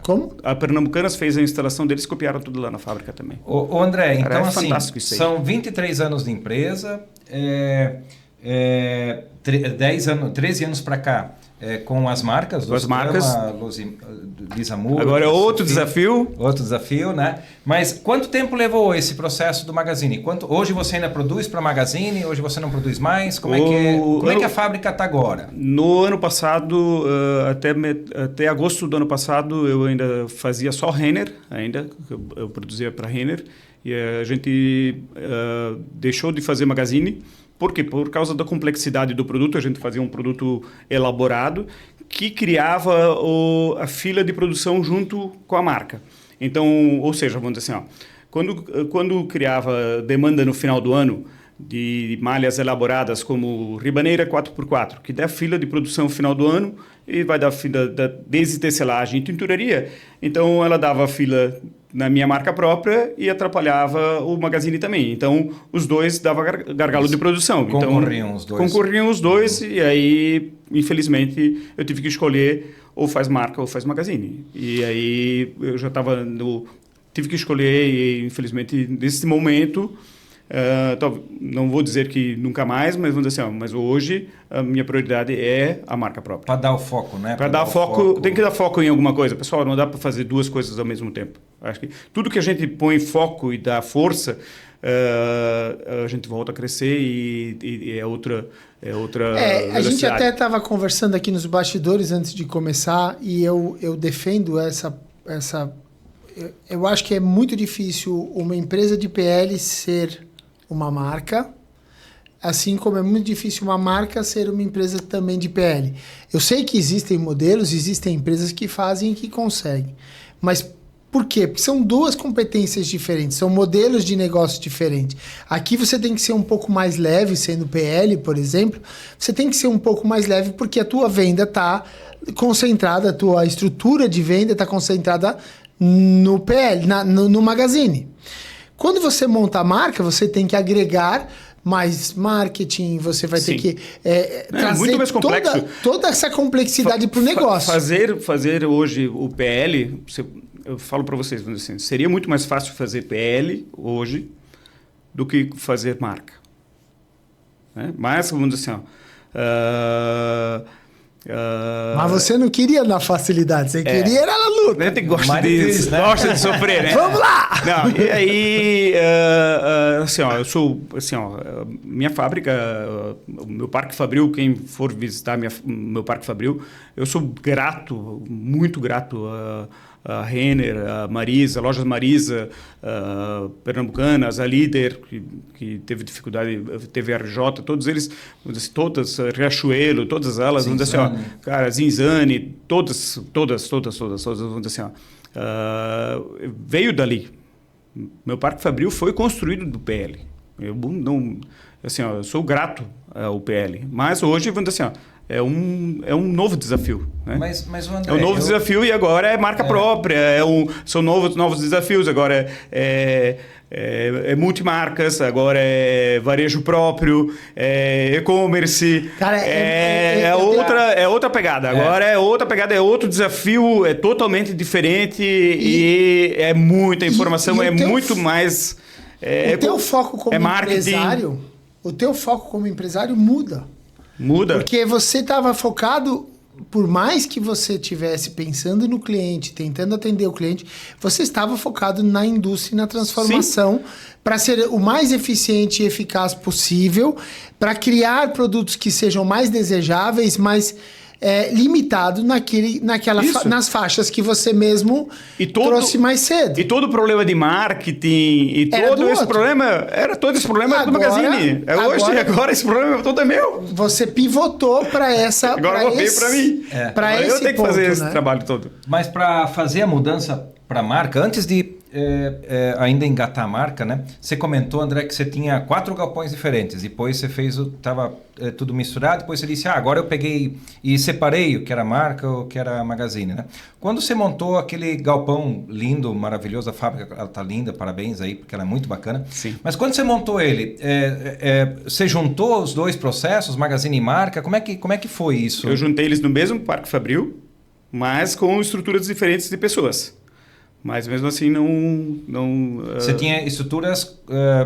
Como? A Pernambucanas fez a instalação deles, copiaram tudo lá na fábrica também. O André, cara, então assim, fantástico isso aí. São 23 anos de empresa, 13 anos para cá. Com as marcas, com as marcas, Lizamur. Agora é outro desafio. Outro desafio, né? Mas quanto tempo levou esse processo do Magazine? Hoje você ainda produz para Magazine? Hoje você não produz mais? Como é que a fábrica está agora? No ano passado, até agosto do ano passado, eu ainda fazia só Renner, eu produzia para Renner. E a gente deixou de fazer Magazine. Por quê? Por causa da complexidade do produto, a gente fazia um produto elaborado que criava a fila de produção junto com a marca. Então, ou seja, vamos dizer assim, quando criava demanda no final do ano de malhas elaboradas como ribaneira 4x4, que dá fila de produção no final do ano e vai dar fila desde tecelagem e tinturaria. Então, ela dava a fila na minha marca própria e atrapalhava o Magazine também. Então, os dois davam gargalo de produção. Concorriam os dois. Concorriam os dois e aí, infelizmente, eu tive que escolher ou faz marca ou faz Magazine. E aí, eu já estava tive que escolher e, infelizmente, nesse momento... não vou dizer que nunca mais, mas vamos dizer assim, mas hoje a minha prioridade é a marca própria. Para dar o foco, né? Para dar foco, tem que dar foco em alguma coisa. Pessoal, não dá para fazer duas coisas ao mesmo tempo. Acho que tudo que a gente põe foco e dá força, a gente volta a crescer e é outra a gente até estava conversando aqui nos bastidores antes de começar e eu defendo essa eu acho que é muito difícil uma empresa de PL ser uma marca, assim como é muito difícil uma marca ser uma empresa também de PL. Eu sei que existem modelos, existem empresas que fazem e que conseguem. Mas por quê? Porque são duas competências diferentes, são modelos de negócio diferentes. Aqui você tem que ser um pouco mais leve, sendo PL, por exemplo. Você tem que ser um pouco mais leve porque a tua venda está concentrada, a tua estrutura de venda está concentrada no PL, no Magazine. Quando você monta a marca, você tem que agregar mais marketing, você vai ter que trazer muito mais complexo. Toda essa complexidade para o negócio. Fazer hoje o PL, eu falo para vocês, assim, seria muito mais fácil fazer PL hoje do que fazer marca. Né? Mas, vamos dizer assim, mas você não queria na facilidade, você queria era na luta. A gente gosta de sofrer, né? Vamos lá! Não, e aí, eu sou, minha fábrica, o meu Parque Fabril, quem for visitar meu Parque Fabril, eu sou grato, muito grato a Renner, a Marisa, Lojas Marisa, Pernambucanas, a Líder, que teve dificuldade, teve a RJ, todos eles, todas, Riachuelo, todas elas, vamos dizer assim, cara, Zinzane, todas, vamos dizer assim, veio dali. Meu Parque Fabril foi construído do PL. Eu sou grato ao PL, mas hoje, vamos dizer assim, é um novo desafio. Né? Mas André, é um novo desafio e agora é marca própria, são novos desafios, agora é multimarcas, agora é varejo próprio, é e-commerce, cara, é outra pegada. Agora é outra pegada, é outro desafio, é totalmente diferente e é muita informação, muito mais... o teu foco como empresário, o teu foco como empresário muda. Porque você estava focado, por mais que você estivesse pensando no cliente, tentando atender o cliente, você estava focado na indústria e na transformação para ser o mais eficiente e eficaz possível, para criar produtos que sejam mais desejáveis, mais limitado nas faixas que você mesmo trouxe mais cedo. E todo o problema de marketing todo esse problema do Magazine. Agora esse problema todo é meu. Você pivotou para essa. Agora veio para mim. Para esse eu tenho que fazer esse trabalho todo. Mas para fazer a mudança para a marca, antes de ainda engatar a marca, né? Você comentou, André, que você tinha 4 galpões diferentes. Depois você estava tudo misturado. Depois você disse, agora eu peguei e separei o que era marca, o que era Magazine, né? Quando você montou aquele galpão lindo, maravilhoso, a fábrica, ela tá linda, parabéns aí, porque ela é muito bacana. Sim. Mas quando você montou ele, você juntou os dois processos, Magazine e marca? Como é que foi isso? Eu juntei eles no mesmo Parque Fabril, mas com estruturas diferentes de pessoas. Mas mesmo assim não Você tinha estruturas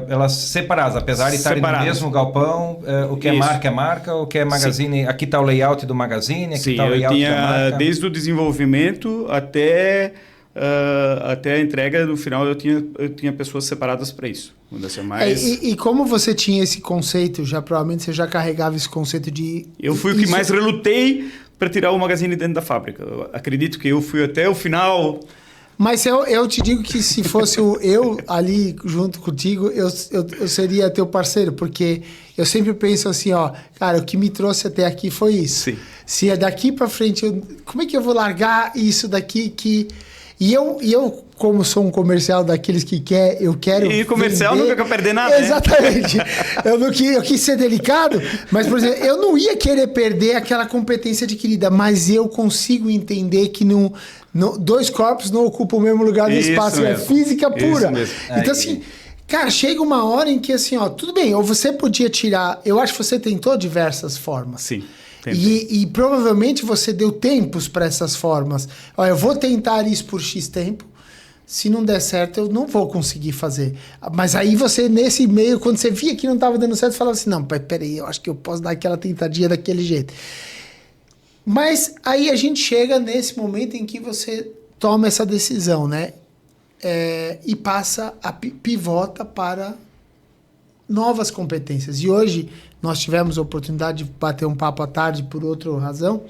elas separadas, apesar de estarem no mesmo galpão, o que é marca, o que é Magazine, sim. Aqui está o layout do Magazine, aqui está o layout da marca. Desde o desenvolvimento até a entrega, no final eu tinha pessoas separadas para isso. E como você tinha esse conceito, provavelmente você já carregava esse conceito de... Eu fui o que mais relutei para tirar o Magazine dentro da fábrica. Eu acredito que eu fui até o final... Mas eu te digo que se fosse eu ali junto contigo, eu seria teu parceiro, porque eu sempre penso assim, cara, o que me trouxe até aqui foi isso. Sim. Se é daqui para frente, como é que eu vou largar isso daqui que... E eu, como sou um comercial daqueles que eu quero E comercial vender, nunca quer perder nada, exatamente. Eu quis ser delicado, mas, por exemplo, eu não ia querer perder aquela competência adquirida, mas eu consigo entender que dois corpos não ocupam o mesmo lugar no Isso espaço. mesmo. É física pura. Isso mesmo. Então, assim, cara, chega uma hora em que, assim, ó, tudo bem, ou você podia tirar... Eu acho que você tentou diversas formas. Sim. E provavelmente você deu tempos para essas formas. Ó, eu vou tentar isso por X tempo. Se não der certo, eu não vou conseguir fazer. Mas aí você, nesse meio, quando você via que não estava dando certo, falava assim, não, peraí, eu acho que eu posso dar aquela tentadinha daquele jeito. Mas aí a gente chega nesse momento em que você toma essa decisão, né? E passa, pivota para novas competências. E hoje nós tivemos a oportunidade de bater um papo à tarde por outra razão.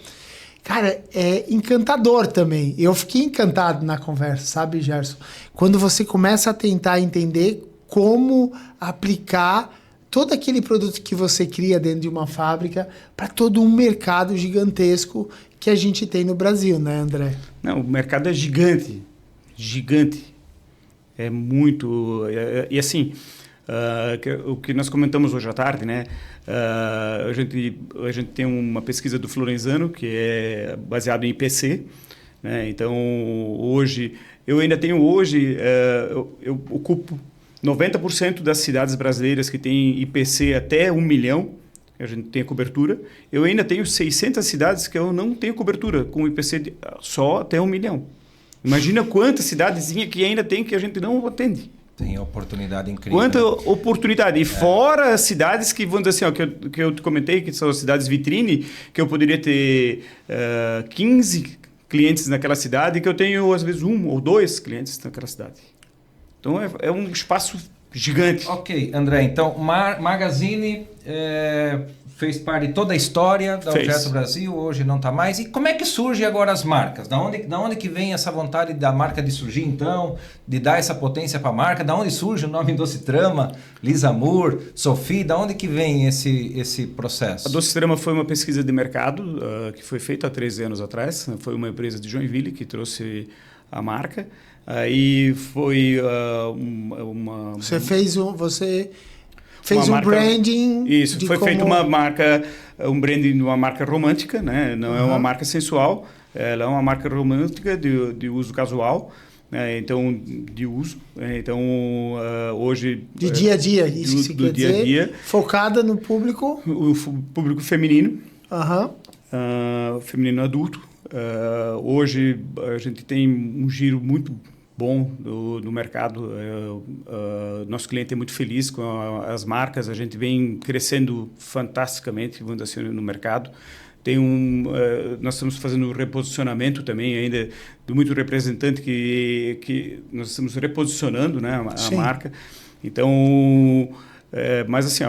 Cara, é encantador também. Eu fiquei encantado na conversa, sabe, Gerson? Quando você começa a tentar entender como aplicar todo aquele produto que você cria dentro de uma fábrica para todo um mercado gigantesco que a gente tem no Brasil, né, André? Não, o mercado é gigante. Gigante. É muito... E assim... o que nós comentamos hoje à tarde, né? A gente tem uma pesquisa do Florenzano que é baseado em IPC, né? Então hoje eu ocupo 90% das cidades brasileiras que têm IPC até 1 milhão, a gente tem a cobertura. Eu ainda tenho 600 cidades que eu não tenho cobertura com IPC só até 1 milhão. Imagina quantas cidadezinhas que ainda tem que a gente não atende. Tem oportunidade incrível. Quanta oportunidade. E fora as cidades que, vamos dizer assim, ó, que eu te comentei, que são as cidades vitrine, que eu poderia ter 15 clientes naquela cidade, e que eu tenho, às vezes, 1 ou 2 clientes naquela cidade. Então, é um espaço gigante. Ok, André. Então, Magazine fez parte de toda a história da Objeto Brasil, hoje não está mais. E como é que surge agora as marcas? Da onde que vem essa vontade da marca de surgir, então? De dar essa potência para a marca? Da onde surge o nome Docitrama, Lisamur, Sophie? Da onde que vem esse processo? A Docitrama foi uma pesquisa de mercado que foi feita há 13 anos atrás. Foi uma empresa de Joinville que trouxe a marca. Aí foi uma... Você fez um marca, branding. Isso, foi feito um branding de uma marca romântica, né? Não é uma marca sensual, ela é uma marca romântica de uso casual, né? Então, de uso. Então, hoje... De dia a dia, isso que você quer dizer. A dia. Focada no público... O público feminino. Feminino adulto. Hoje, a gente tem um giro muito bom no mercado. Nosso cliente é muito feliz com as marcas. A gente vem crescendo fantasticamente, vamos dizer assim, no mercado. Nós estamos fazendo um reposicionamento também ainda de muito representante que nós estamos reposicionando, né, a marca. Então, mas assim,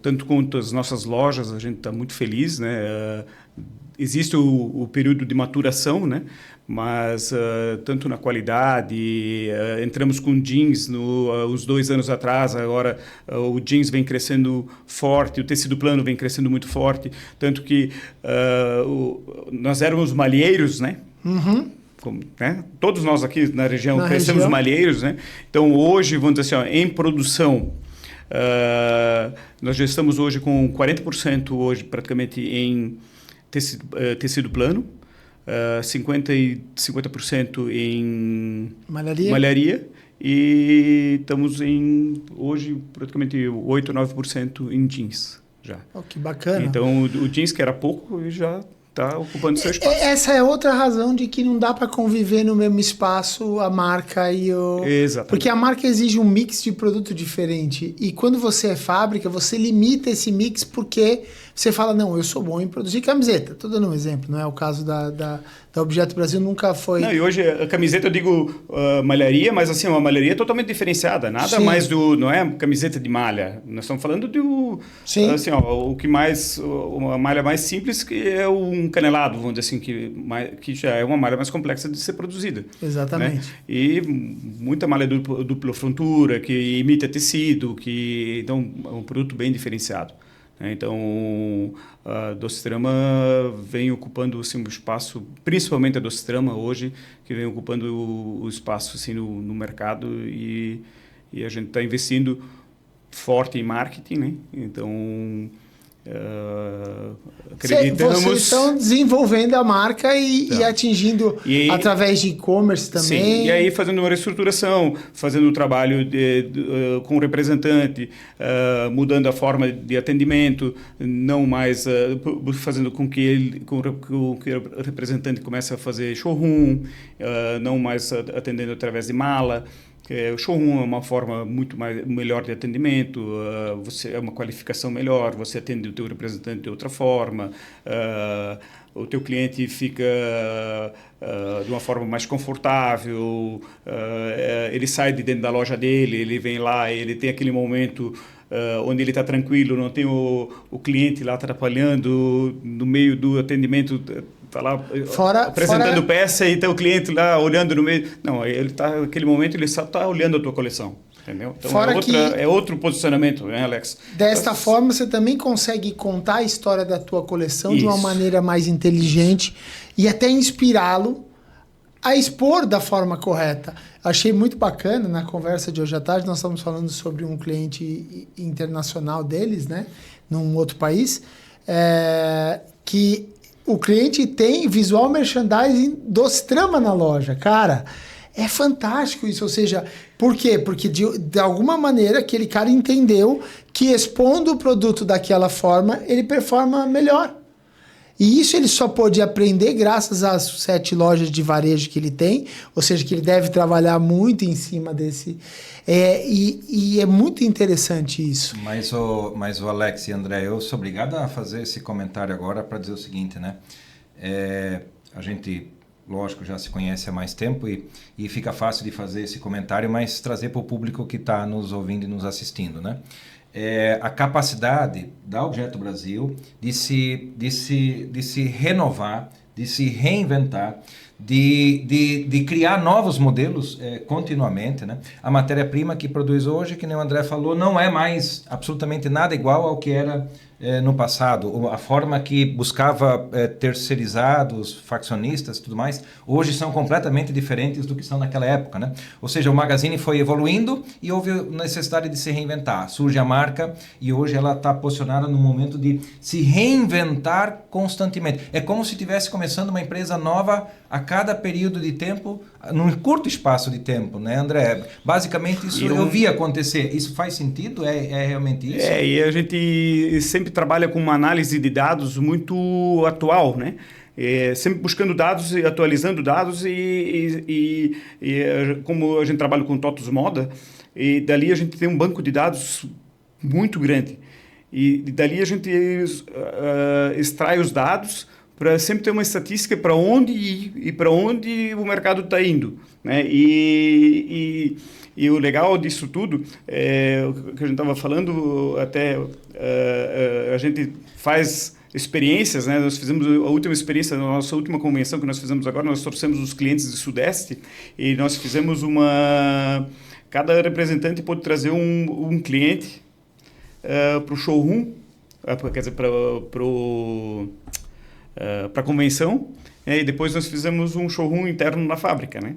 tanto quanto as nossas lojas, a gente está muito feliz, né? Existe o período de maturação, né? Mas tanto na qualidade, entramos com jeans uns 2 anos atrás, agora o jeans vem crescendo forte, o tecido plano vem crescendo muito forte, tanto que nós éramos malheiros, né? Né? Todos nós aqui na região crescemos malheiros, né? Então hoje, vamos dizer assim, em produção, nós já estamos hoje com 40% hoje praticamente em tecido plano, 50% em malharia e estamos hoje praticamente 8 ou 9% em jeans já. Oh, que bacana. Então o jeans, que era pouco, já está ocupando seu espaço. Essa é outra razão de que não dá para conviver no mesmo espaço a marca e o... Exatamente. Porque a marca exige um mix de produto diferente. E quando você é fábrica, você limita esse mix porque você fala, não, eu sou bom em produzir camiseta. Estou dando um exemplo, não é o caso da Objeto Brasil, nunca foi... Não, e hoje a camiseta, eu digo malharia, mas assim, uma malharia totalmente diferenciada. Nada mais não é camiseta de malha. Nós estamos falando assim, uma malha mais simples, que é um canelado, vamos dizer assim, que já é uma malha mais complexa de ser produzida. Exatamente. Né? E muita malha dupla frontura, que imita tecido, então é um produto bem diferenciado. Então, a Docetrama vem ocupando assim, um espaço, principalmente a Docetrama hoje, que vem ocupando o espaço assim, no mercado e a gente está investindo forte em marketing, né? Então, acreditamos... Vocês estão desenvolvendo a marca e atingindo através de e-commerce também. Sim, e aí fazendo uma reestruturação, fazendo um trabalho com o representante, mudando a forma de atendimento, não mais fazendo com que o representante comece a fazer showroom, não mais atendendo através de mala. O showroom é uma forma muito melhor de atendimento, você é uma qualificação melhor, você atende o teu representante de outra forma, o teu cliente fica de uma forma mais confortável, ele sai de dentro da loja dele, ele vem lá, ele tem aquele momento onde ele está tranquilo, não tem o cliente lá atrapalhando no meio do atendimento. Está lá apresentando peça e tem o cliente lá olhando no meio. Não, ele está naquele momento, ele só está olhando a tua coleção. Entendeu? Então é outro posicionamento, né, Alex? Desta forma, você também consegue contar a história da tua coleção de uma maneira mais inteligente e até inspirá-lo a expor da forma correta. Achei muito bacana, na conversa de hoje à tarde, nós estamos falando sobre um cliente internacional deles, né, num outro país, que o cliente tem visual merchandising Docetrama na loja. Cara, é fantástico isso. Ou seja, por quê? Porque de alguma maneira aquele cara entendeu que expondo o produto daquela forma, ele performa melhor. E isso ele só pôde aprender graças às 7 lojas de varejo que ele tem. Ou seja, que ele deve trabalhar muito em cima desse... E é muito interessante isso. Mas o Alex e André, eu sou obrigado a fazer esse comentário agora para dizer o seguinte, né? A gente, lógico, já se conhece há mais tempo e fica fácil de fazer esse comentário, mas trazer para o público que está nos ouvindo e nos assistindo, né? A capacidade da Objeto Brasil de se renovar, de se reinventar, de criar novos modelos continuamente, né? A matéria-prima que produz hoje, que nem o André falou, não é mais absolutamente nada igual ao que era no passado. A forma que buscava terceirizados, faccionistas e tudo mais, hoje são completamente diferentes do que são naquela época, né? Ou seja, o Magazine foi evoluindo e houve necessidade de se reinventar. Surge a marca e hoje ela está posicionada no momento de se reinventar constantemente. É como se estivesse começando uma empresa nova a cada período de tempo, num curto espaço de tempo, né, André? Basicamente isso eu vi acontecer. Isso faz sentido? É realmente isso? E a gente sempre trabalha com uma análise de dados muito atual, né? Sempre buscando dados e atualizando dados e como a gente trabalha com TOTUS Moda, e dali a gente tem um banco de dados muito grande. E dali a gente extrai os dados para sempre ter uma estatística para onde ir e para onde o mercado está indo, né? E o legal disso tudo, o que a gente estava falando, até a gente faz experiências, né? Nós fizemos a última experiência, na nossa última convenção que nós fizemos agora, nós trouxemos os clientes do Sudeste e nós fizemos cada representante pôde trazer um cliente para o showroom, quer dizer, para a convenção, e depois nós fizemos um showroom interno na fábrica, né?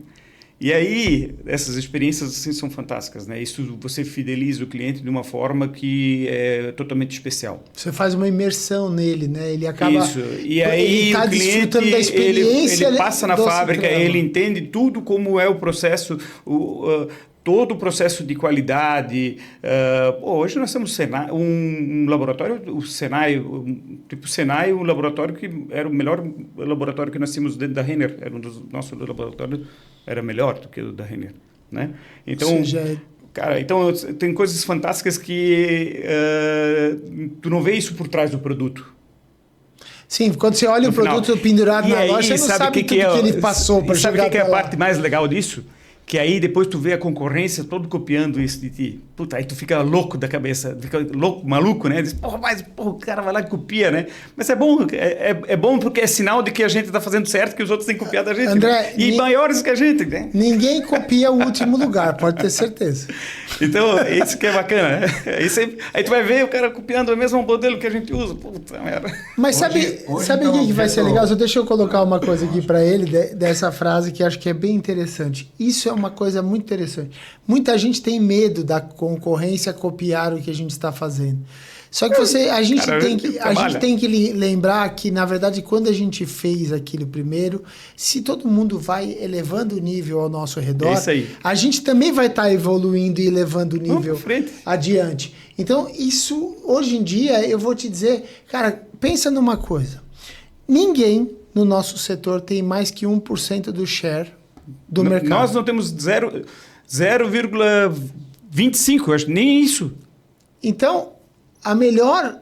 E aí, essas experiências assim, são fantásticas, né? Isso você fideliza o cliente de uma forma que é totalmente especial. Você faz uma imersão nele, né? Ele acaba... Isso. E aí o cliente, da experiência, ele passa na fábrica, ele entende tudo como é o processo... todo o processo de qualidade. Hoje nós temos um laboratório, o Senai, o Senai, um laboratório que era o melhor laboratório que nós tínhamos dentro da Renner. Era um dos nossos laboratórios, era melhor do que o da Renner, né? Então, cara, então tem coisas fantásticas que tu não vê isso por trás do produto. Sim, quando você olha o produto pendurado na loja, você não sabe tudo que ele passou para chegar até lá. Sabe o que é a parte mais legal disso? que aí depois tu vê a concorrência todo copiando isso de ti. Puta, aí tu fica louco da cabeça, fica louco, maluco, né? Diz, porra, mas o cara vai lá e copia, né? Mas é bom, é bom porque é sinal de que a gente está fazendo certo, que os outros têm copiado a gente. André, né? E maiores que a gente, né? Ninguém copia o último lugar, pode ter certeza. Então, isso que é bacana, né? Aí tu vai ver o cara copiando o mesmo modelo que a gente usa. Puta merda. Mas sabe o que vai ser legal? Só deixa eu colocar uma coisa aqui para ele, dessa frase que acho que é bem interessante. Isso é uma coisa muito interessante. Muita gente tem medo da concorrência copiar o que a gente está fazendo. Só que a gente tem que lembrar que, na verdade, quando a gente fez aquilo primeiro, se todo mundo vai elevando o nível ao nosso redor, a gente também vai estar evoluindo e elevando o nível adiante. Então, isso, hoje em dia, eu vou te dizer, cara, pensa numa coisa. Ninguém no nosso setor tem mais que 1% do share do mercado. Nós não temos 0,25, acho, nem isso. Então, a melhor...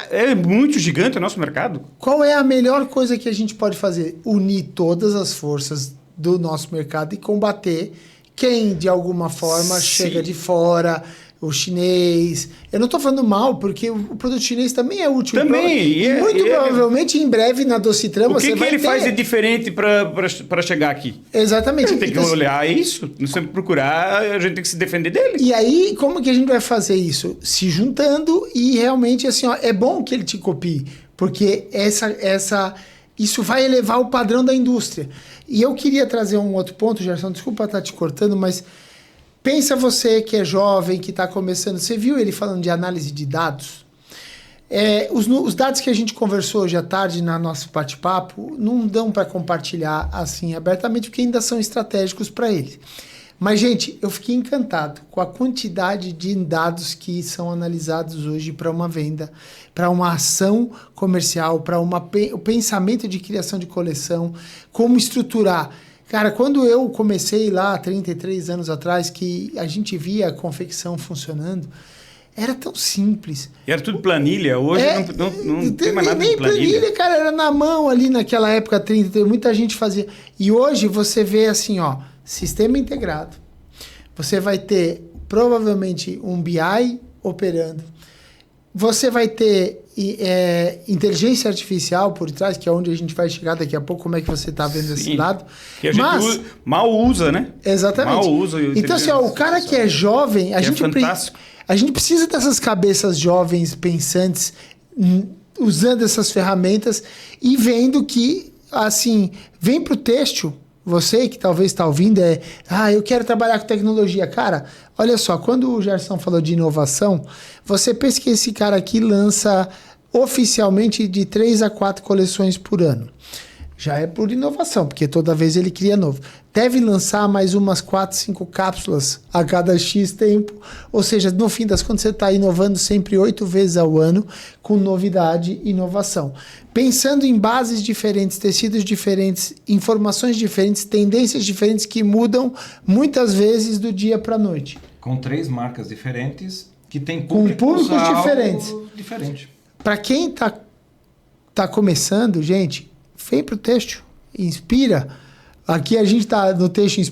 É muito gigante o nosso mercado. Qual é a melhor coisa que a gente pode fazer? Unir todas as forças do nosso mercado e combater quem, de alguma forma, chega de fora, o chinês. Eu não estou falando mal, porque o produto chinês também é útil. Também. E muito provavelmente, em breve, na Docitrama, você vai ter... O que ele faz de diferente para chegar aqui? Exatamente. Tem que olhar isso, não sempre procurar, a gente tem que se defender dele. E aí, como que a gente vai fazer isso? Se juntando e realmente, assim, ó, é bom que ele te copie, porque isso vai elevar o padrão da indústria. E eu queria trazer um outro ponto, Gerson, desculpa estar te cortando, mas... Pensa você que é jovem, que está começando. Você viu ele falando de análise de dados? Os dados que a gente conversou hoje à tarde no nosso bate-papo não dão para compartilhar assim abertamente, porque ainda são estratégicos para ele. Mas, gente, eu fiquei encantado com a quantidade de dados que são analisados hoje para uma venda, para uma ação comercial, para o pensamento de criação de coleção, como estruturar. Cara, quando eu comecei lá, 33 anos atrás, que a gente via a confecção funcionando, era tão simples. E era tudo planilha, hoje não tem mais nada de planilha. Cara, era na mão ali naquela época, muita gente fazia. E hoje você vê assim, ó, sistema integrado. Você vai ter provavelmente um BI operando. Você vai ter inteligência artificial por trás, que é onde a gente vai chegar daqui a pouco, como é que você está vendo esse lado. Que a gente mal usa, né? Exatamente. Mal usa. Então, assim, ó, o cara que é jovem, a gente precisa dessas cabeças jovens, pensantes, usando essas ferramentas e vendo que, assim, vem para o têxtil. Você que talvez está ouvindo eu quero trabalhar com tecnologia. Cara, olha só, quando o Gerson falou de inovação, você pensa que esse cara aqui lança oficialmente de 3 a 4 coleções por ano. Já é por inovação, porque toda vez ele cria novo. Deve lançar mais umas 4, 5 cápsulas a cada X tempo. Ou seja, no fim das contas, você está inovando sempre 8 vezes ao ano com novidade e inovação. Pensando em bases diferentes, tecidos diferentes, informações diferentes, tendências diferentes que mudam muitas vezes do dia para a noite. Com 3 marcas diferentes que têm públicos diferentes. Diferente. Para quem tá começando, gente, vem pro têxtil, inspira. Aqui a gente tá no têxtil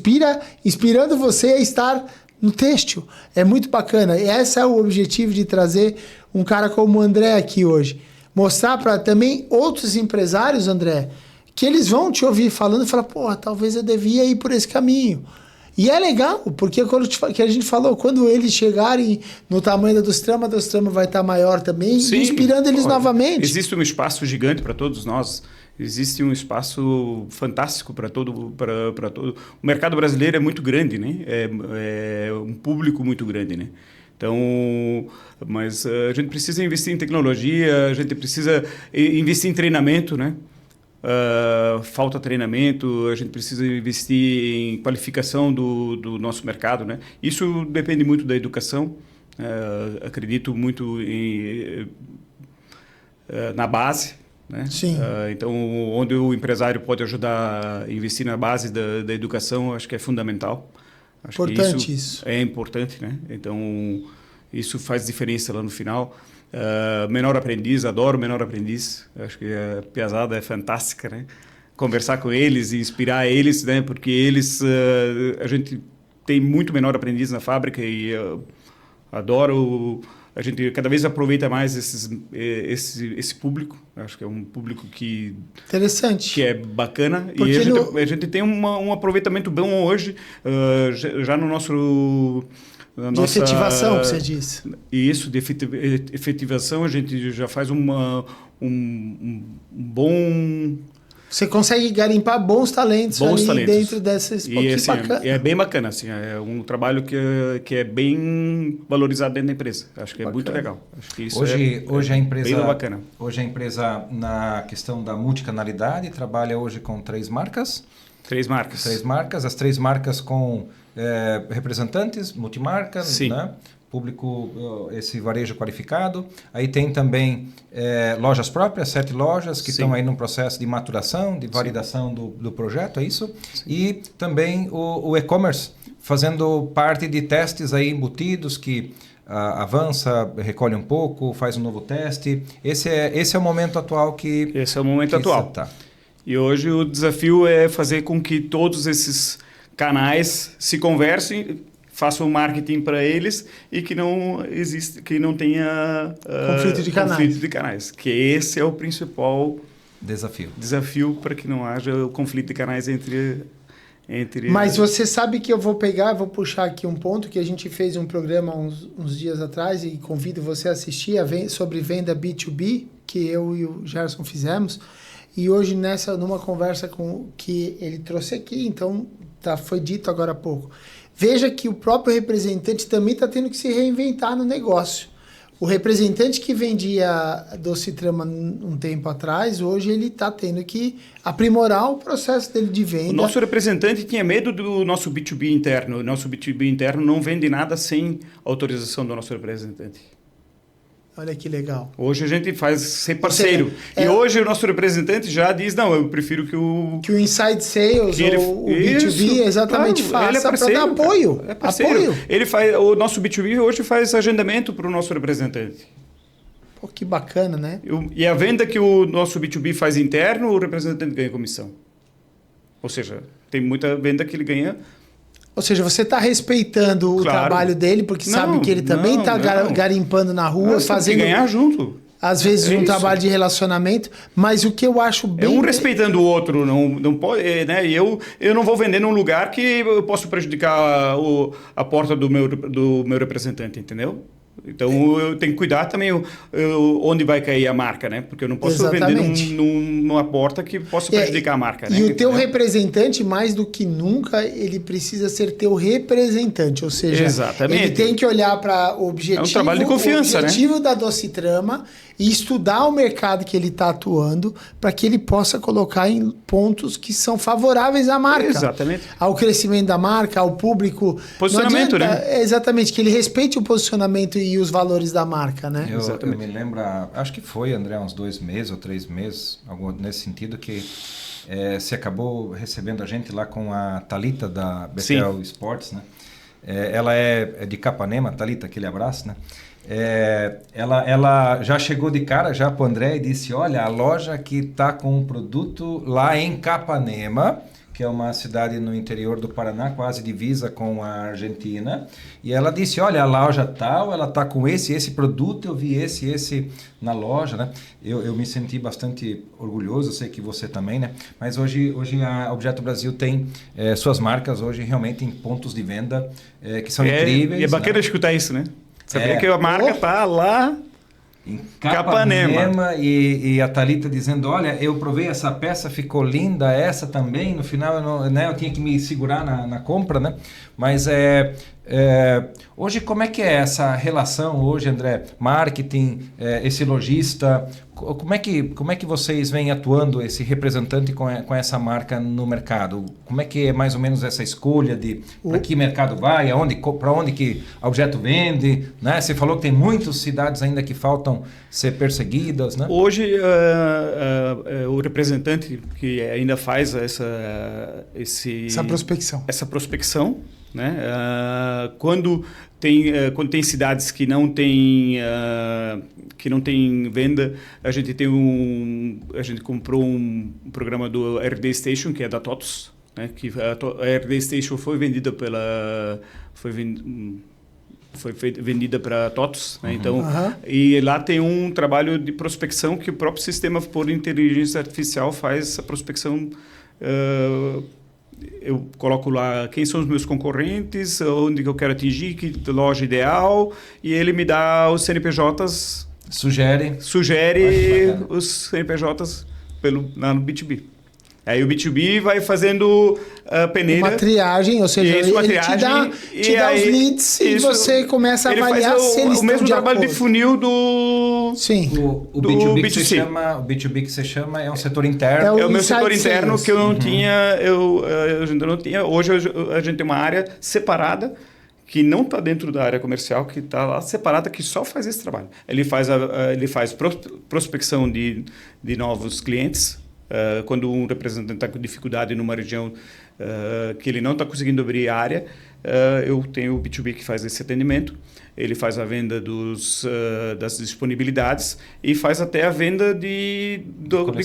inspirando você a estar no têxtil. É muito bacana. E esse é o objetivo de trazer um cara como o André aqui hoje. Mostrar para também outros empresários, André, que eles vão te ouvir falando e falar, porra, talvez eu devia ir por esse caminho. E é legal, porque que a gente falou, quando eles chegarem no tamanho da Docitrama, a Docitrama vai estar maior também, sim, inspirando eles novamente. Existe um espaço gigante para todos nós. Existe um espaço fantástico para todo. O mercado brasileiro é muito grande, né? É um público muito grande, né? Então, mas a gente precisa investir em tecnologia, a gente precisa investir em treinamento, né? Falta treinamento, a gente precisa investir em qualificação do nosso mercado, né? Isso depende muito da educação. Acredito muito na base. Né? Sim. Então, onde o empresário pode ajudar a investir na base da educação, acho que é fundamental. Acho importante que isso é importante, né? Então, isso faz diferença lá no final. Menor aprendiz, adoro menor aprendiz. Acho que a piazada é fantástica, né? Conversar com eles e inspirar eles, né? Porque eles, a gente tem muito menor aprendiz na fábrica e adoro. A gente cada vez aproveita mais esse público. Acho que é um público interessante, que é bacana. Porque E a gente tem um aproveitamento bom hoje, já no nosso... De efetivação, que você disse. Isso, de efetivação, a gente já faz um bom... Você consegue garimpar bons talentos dentro dessas... E assim, é bem bacana, assim, é um trabalho que é bem valorizado dentro da empresa. Acho que é muito legal. Acho que isso hoje a empresa, bem bacana. Hoje a empresa, na questão da multicanalidade, trabalha hoje com 3 marcas. 3 marcas. 3 marcas, as 3 marcas com representantes, multimarca, né? Público, esse varejo qualificado. Aí tem também lojas próprias, 7 lojas que estão aí num processo de maturação, de validação do projeto, é isso? Sim. E também o e-commerce, fazendo parte de testes aí embutidos que avança, recolhe um pouco, faz um novo teste. Esse é o momento atual que... Esse é o momento atual. Tá. E hoje o desafio é fazer com que todos esses canais se conversem, façam um marketing para eles e que não tenha conflito de canais. Que esse é o principal desafio para que não haja o conflito de canais entre... Mas você sabe que eu vou puxar aqui um ponto que a gente fez um programa uns dias atrás e convido você a assistir sobre venda B2B, que eu e o Gerson fizemos. E hoje, numa conversa que ele trouxe aqui, então foi dito agora há pouco. Veja que o próprio representante também está tendo que se reinventar no negócio. O representante que vendia Docitrama um tempo atrás, hoje ele está tendo que aprimorar o processo dele de venda. O nosso representante tinha medo do nosso B2B interno. O nosso B2B interno não vende nada sem autorização do nosso representante. Olha que legal. Hoje a gente faz ser parceiro. E hoje o nosso representante já diz, não, eu prefiro que o Inside Sales ou o B2B exatamente faça para dar apoio. É parceiro. O nosso B2B hoje faz agendamento para o nosso representante. Pô, que bacana, né? E a venda que o nosso B2B faz interno, o representante ganha comissão. Ou seja, tem muita venda que ele ganha... Ou seja, você está respeitando o trabalho dele, porque sabe que ele também está garimpando na rua, fazendo... Tem que ganhar junto. Às vezes um trabalho de relacionamento, mas o que eu acho bem... É um respeitando o outro, não pode... né? E eu não vou vender num lugar que eu posso prejudicar a porta do meu representante, entendeu? Então, eu tenho que cuidar também onde vai cair a marca, né? Porque eu não posso vender numa porta que possa prejudicar a marca, né? E o teu representante, mais do que nunca, ele precisa ser teu representante. Ou seja, ele tem que olhar para o objetivo, um trabalho de confiança, da Docitrama e estudar o mercado que ele está atuando para que ele possa colocar em pontos que são favoráveis à marca. Exatamente. Ao crescimento da marca, ao público. Posicionamento, né? Exatamente, que ele respeite o posicionamento e os valores da marca, né? Eu me lembro, acho que foi, André, uns 2 meses ou 3 meses, algo nesse sentido, que você acabou recebendo a gente lá com a Thalita da Betel Sports, né? Ela é de Capanema, Thalita, aquele abraço, né? Ela já chegou de cara já para o André e disse, olha, a loja que está com um produto lá em Capanema, que é uma cidade no interior do Paraná, quase divisa com a Argentina, e ela disse, olha, a loja tal, ela está com esse produto, eu vi esse na loja, né? Eu me senti bastante orgulhoso, eu sei que você também, né? Mas hoje a Objeto Brasil tem suas marcas hoje realmente em pontos de venda que são incríveis. E é bacana escutar isso, né? Saber que a marca está lá em Capanema. E a Thalita dizendo, olha, eu provei essa peça, ficou linda, essa também, no final eu tinha que me segurar na compra, né? Mas hoje como é que é essa relação hoje, André? Marketing, esse lojista, como é que vocês vêm atuando, esse representante com essa marca no mercado? Como é que é mais ou menos essa escolha de para que mercado vai, para onde que o objeto vende, né? Você falou que tem muitas cidades ainda que faltam ser perseguidas, né? Hoje o representante que ainda faz essa prospecção, né? Quando tem cidades que não tem venda, a gente comprou um programa do RD Station, que é da TOTOS, né? Que a RD Station foi vendida vendida para TOTVS, né? Então, e lá tem um trabalho de prospecção que o próprio sistema por inteligência artificial faz essa prospecção. Eu coloco lá quem são os meus concorrentes, onde que eu quero atingir, que loja ideal, e ele me dá os CNPJs. Sugere os CNPJs lá no B2B. Aí o B2B vai fazendo a peneira. Uma triagem, ou seja, ele te dá os leads e você começa a avaliar se eles estão de acordo. O mesmo trabalho de funil do... Sim. O B2B que você chama, o B2B que você chama é um setor interno. É o meu setor interno que eu não tinha, a gente não tinha. Hoje a gente tem uma área separada que não está dentro da área comercial, que está lá separada, que só faz esse trabalho. Ele faz prospecção de novos clientes. Quando um representante está com dificuldade numa região que ele não está conseguindo abrir área, eu tenho o B2B que faz esse atendimento. Ele faz a venda das disponibilidades e faz até a venda de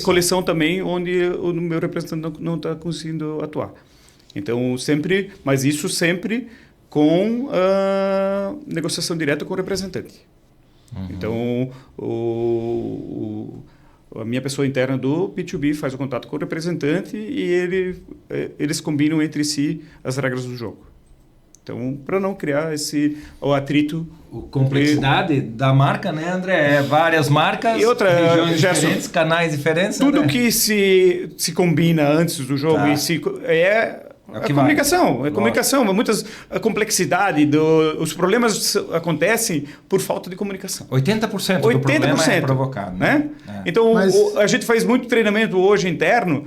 coleção também, onde o meu representante não está conseguindo atuar. Então, mas isso sempre com negociação direta com o representante. Então, a minha pessoa interna do B2B faz o contato com o representante e eles combinam entre si as regras do jogo. Então, para não criar o atrito... Complexidade da marca, né, André? Várias marcas, e regiões diferentes, canais diferentes. Tudo, André? Que se combina antes do jogo comunicação. É comunicação. A complexidade, os problemas acontecem por falta de comunicação. 80% do problema é provocado. Né? Então, a gente faz muito treinamento hoje interno.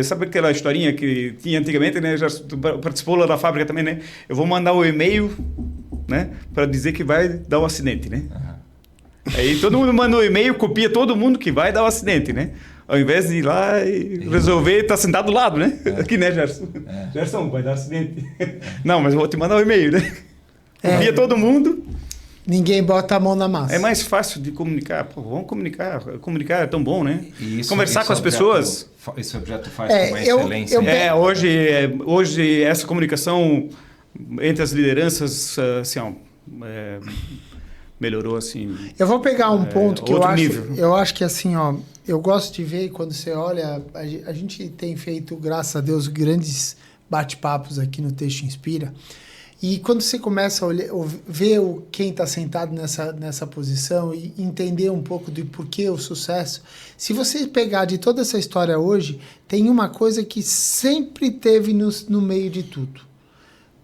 Sabe aquela historinha que tinha antigamente, né? Já participou lá da fábrica também, né? Eu vou mandar um e-mail, né? Para dizer que vai dar um acidente, né? Aí todo mundo manda um e-mail, copia todo mundo que vai dar um acidente, né? Ao invés de ir lá e resolver, tá sentado do lado, né? Aqui, né, Gerson? Gerson, vai dar acidente. Não, mas eu vou te mandar um e-mail, né? Copia todo mundo. Ninguém bota a mão na massa. É mais fácil de comunicar. Pô, vamos comunicar. Comunicar é tão bom, né? Conversar com as pessoas. Esse objeto faz com uma excelência. Hoje essa comunicação entre as lideranças, assim, melhorou assim. Eu vou pegar um ponto que nível. eu acho que assim, eu gosto de ver quando você olha, a gente tem feito, graças a Deus, grandes bate-papos aqui no Texto Inspira. E quando você começa a ver quem está sentado nessa posição e entender um pouco do porquê o sucesso, se você pegar de toda essa história hoje, tem uma coisa que sempre teve no meio de tudo.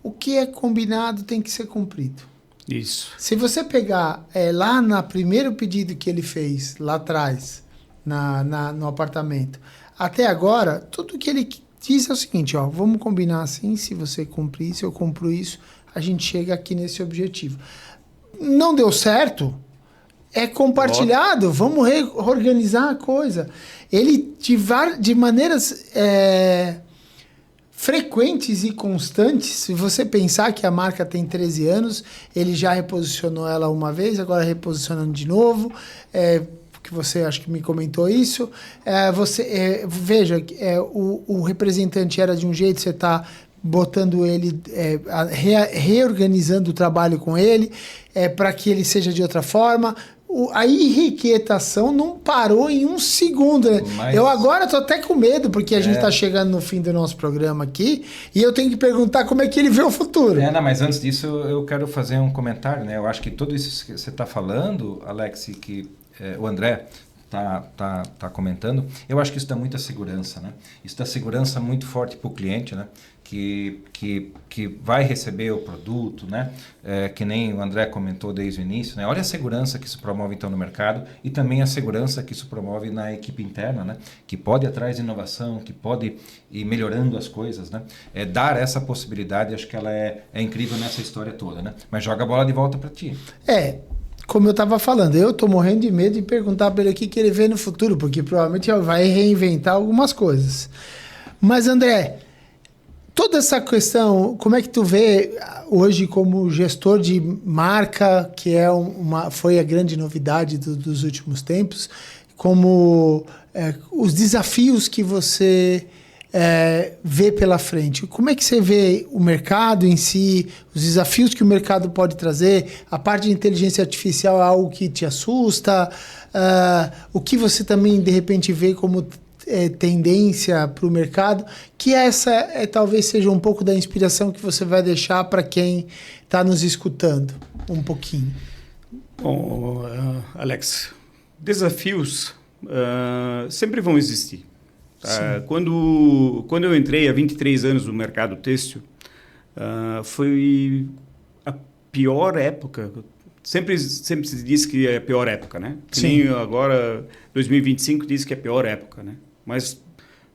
O que é combinado tem que ser cumprido. Isso. Se você pegar lá no primeiro pedido que ele fez, lá atrás, no apartamento, até agora, tudo que ele diz é o seguinte, vamos combinar assim, se você cumprir, se eu cumpro isso, a gente chega aqui nesse objetivo. Não deu certo, é compartilhado, vamos reorganizar a coisa. Ele, de maneiras frequentes e constantes, se você pensar que a marca tem 13 anos, ele já reposicionou ela uma vez, agora reposicionando de novo, que você acho que me comentou isso. Veja, o representante era de um jeito, você está botando ele, reorganizando o trabalho com ele, para que ele seja de outra forma. A irrequietação não parou em um segundo. Né? Eu agora estou até com medo, porque a gente está chegando no fim do nosso programa aqui, e eu tenho que perguntar como é que ele vê o futuro. Mas antes disso, eu quero fazer um comentário. Né? Eu acho que tudo isso que você está falando, Alex, que o André tá comentando, eu acho que isso dá muita segurança. Né? Isso dá segurança muito forte para o cliente, né? Que vai receber o produto, né? Que nem o André comentou desde o início, né? Olha a segurança que isso promove então no mercado e também a segurança que isso promove na equipe interna, né? Que pode ir atrás de inovação, que pode ir melhorando as coisas, né? Dar essa possibilidade, acho que ela é incrível nessa história toda, né? Mas joga a bola de volta para ti. Como eu estava falando, eu estou morrendo de medo de perguntar para ele o que ele vê no futuro, porque provavelmente ele vai reinventar algumas coisas. Mas, André, toda essa questão, como é que tu vê hoje como gestor de marca, que foi a grande novidade dos últimos tempos, como os desafios que você vê pela frente? Como é que você vê o mercado em si, os desafios que o mercado pode trazer? A parte de inteligência artificial é algo que te assusta? O que você também, de repente, vê como tendência para o mercado? Que essa talvez seja um pouco da inspiração que você vai deixar para quem está nos escutando um pouquinho. Bom, Alex, desafios sempre vão existir. Quando eu entrei há 23 anos no mercado têxtil, foi a pior época. Sempre se diz que é a pior época, né? Sim. Agora, 2025 diz que é a pior época, né? Mas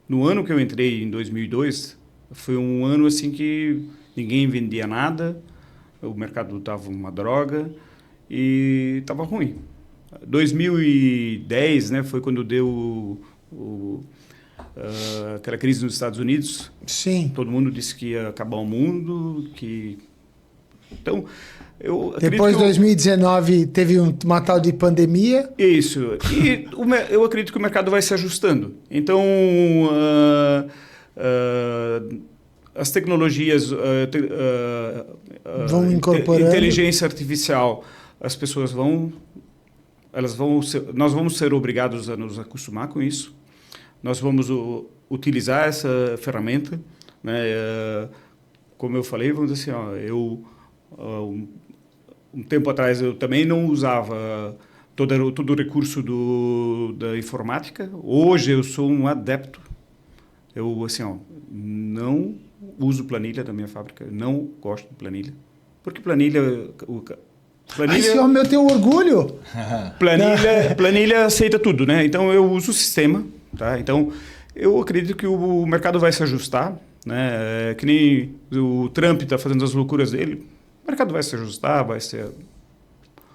no ano que eu entrei, em 2002, foi um ano assim que ninguém vendia nada, o mercado estava uma droga e estava ruim. 2010, né, foi quando deu aquela crise nos Estados Unidos. Sim. Todo mundo disse que ia acabar o mundo, que... Então, depois de 2019 teve uma tal de pandemia. Isso. E eu acredito que o mercado vai se ajustando. Então, as tecnologias, vão incorporando. Inteligência artificial, as pessoas nós vamos ser obrigados a nos acostumar com isso. Nós vamos utilizar essa ferramenta, né? Como eu falei, vamos dizer assim, um tempo atrás eu também não usava todo o recurso da informática. Hoje eu sou um adepto. Eu, assim, não uso planilha da minha fábrica, não gosto de planilha. Porque planilha... Esse homem, eu tenho orgulho. Planilha aceita tudo, né? Então eu uso o sistema, tá? Então eu acredito que o mercado vai se ajustar, né? Que nem o Trump está fazendo as loucuras dele. O mercado vai se ajustar,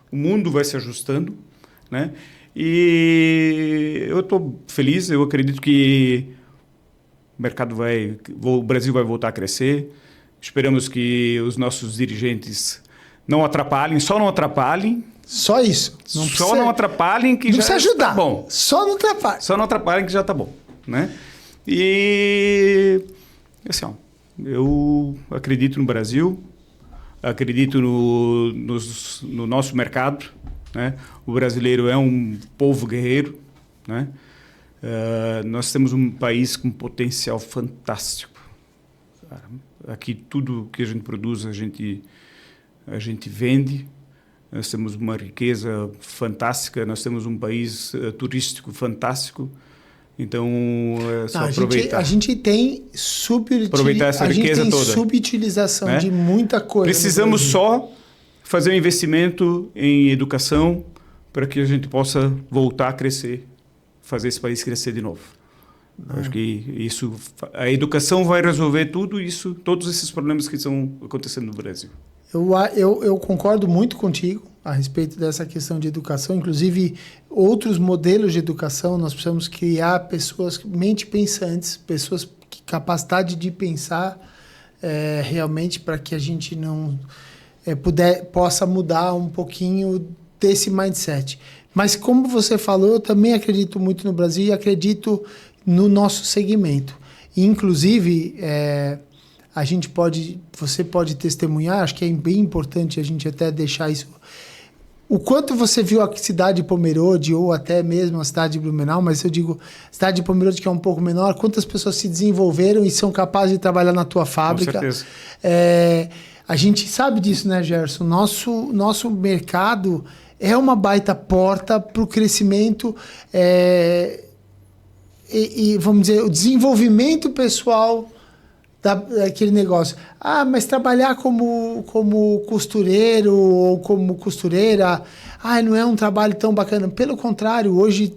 o mundo vai se ajustando, né? E eu estou feliz, eu acredito que o Brasil vai voltar a crescer. Esperamos que os nossos dirigentes não atrapalhem, só não atrapalhem. Só isso. Não atrapalhem que não já precisa ajudar. Tá bom. Só não atrapalhem. Só não atrapalhem que já está bom, né? E assim, eu acredito no Brasil, acredito no nosso mercado, né? O brasileiro é um povo guerreiro, né? Nós temos um país com potencial fantástico. Aqui tudo que a gente produz a gente vende. Nós temos uma riqueza fantástica, nós temos um país turístico fantástico. Então, é só aproveitar. A gente tem aproveitar essa riqueza toda, subutilização, né? De muita coisa. Precisamos só fazer um investimento em educação para que a gente possa voltar a crescer, fazer esse país crescer de novo. Acho que a educação vai resolver todos esses problemas que estão acontecendo no Brasil. Eu concordo muito contigo a respeito dessa questão de educação, inclusive outros modelos de educação. Nós precisamos criar pessoas mente pensantes, pessoas com capacidade de pensar realmente, para que a gente não possa mudar um pouquinho desse mindset. Mas como você falou, eu também acredito muito no Brasil e acredito no nosso segmento. Inclusive, você pode testemunhar, acho que é bem importante a gente até deixar isso. O quanto você viu a cidade de Pomerode, ou até mesmo a cidade de Blumenau, mas eu digo, a cidade de Pomerode, que é um pouco menor, quantas pessoas se desenvolveram e são capazes de trabalhar na tua fábrica. Com certeza. A gente sabe disso, né, Gerson? Nosso mercado é uma baita porta para o crescimento e, vamos dizer, o desenvolvimento pessoal daquele negócio. Mas trabalhar como costureiro ou como costureira, não é um trabalho tão bacana. Pelo contrário, hoje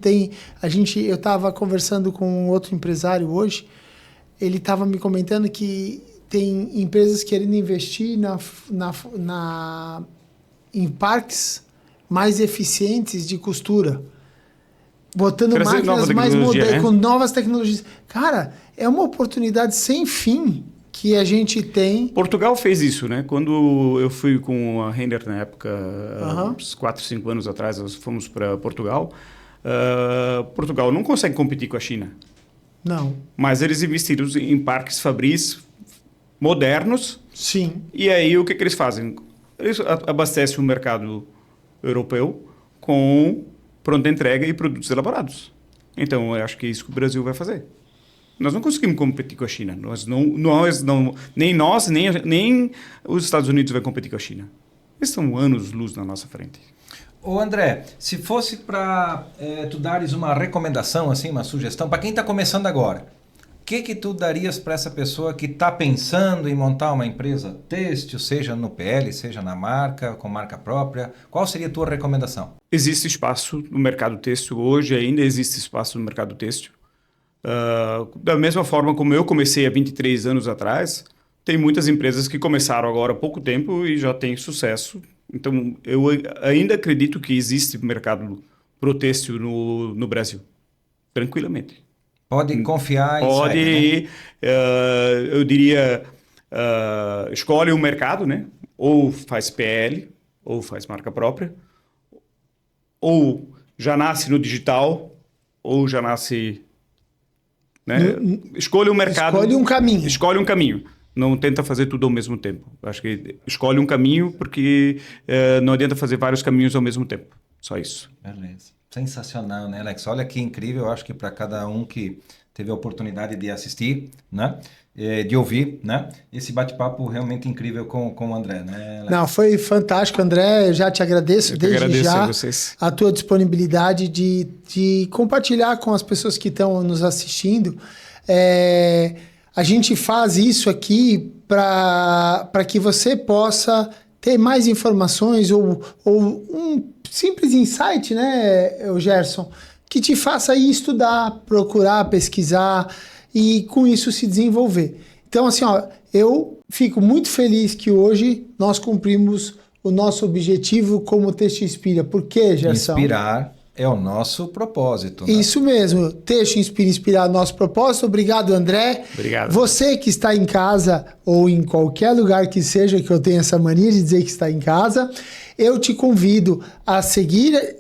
eu estava conversando com outro empresário hoje, ele estava me comentando que tem empresas querendo investir em parques mais eficientes de costura, botando máquinas mais modernas, com novas tecnologias. Cara, é uma oportunidade sem fim que a gente tem. Portugal fez isso, né? Quando eu fui com a Renner na época, uns 4, 5 anos atrás, nós fomos para Portugal. Portugal não consegue competir com a China. Não. Mas eles investiram em parques fabris modernos. Sim. E aí o que eles fazem? Eles abastecem o mercado europeu com pronta entrega e produtos elaborados. Então, eu acho que é isso que o Brasil vai fazer. Nós não conseguimos competir com a China. Nem nós, nem os Estados Unidos vai competir com a China. Eles estão anos-luz na nossa frente. Ô André, se fosse para tu dares uma recomendação, assim, uma sugestão, para quem está começando agora, o que tu darias para essa pessoa que está pensando em montar uma empresa têxtil, seja no PL, seja na marca, com marca própria? Qual seria a tua recomendação? Existe espaço no mercado têxtil. Hoje ainda existe espaço no mercado têxtil. Da mesma forma como eu comecei há 23 anos atrás, tem muitas empresas que começaram agora há pouco tempo e já têm sucesso. Então, eu ainda acredito que existe mercado pro têxtil no Brasil, tranquilamente. Pode confiar e Pode, segue, né? Eu diria, escolhe um mercado, né? Ou faz PL, ou faz marca própria, ou já nasce no digital, ou já nasce... Né? Escolhe um mercado. Escolhe um caminho. Escolhe um caminho. Não tenta fazer tudo ao mesmo tempo. Acho que escolhe um caminho porque não adianta fazer vários caminhos ao mesmo tempo. Só isso. Beleza. Sensacional, né, Alex? Olha que incrível. Eu acho que para cada um que teve a oportunidade de assistir, né, de ouvir, né, esse bate-papo realmente incrível com o André, né, Alex? Não, foi fantástico, André. Eu já te agradeço desde já a tua disponibilidade de compartilhar com as pessoas que estão nos assistindo. A gente faz isso aqui para que você possa ter mais informações ou um simples insight, né, Gerson, que te faça ir estudar, procurar, pesquisar e com isso se desenvolver. Então, assim, ó, eu fico muito feliz que hoje nós cumprimos o nosso objetivo como Texto Inspira. Por quê, Gerson? Inspirar é o nosso propósito. Né? Isso mesmo. Texto Inspira, inspirar nosso propósito. Obrigado, André. Obrigado. Você que está em casa ou em qualquer lugar que seja, que eu tenho essa mania de dizer que está em casa, eu te convido a seguir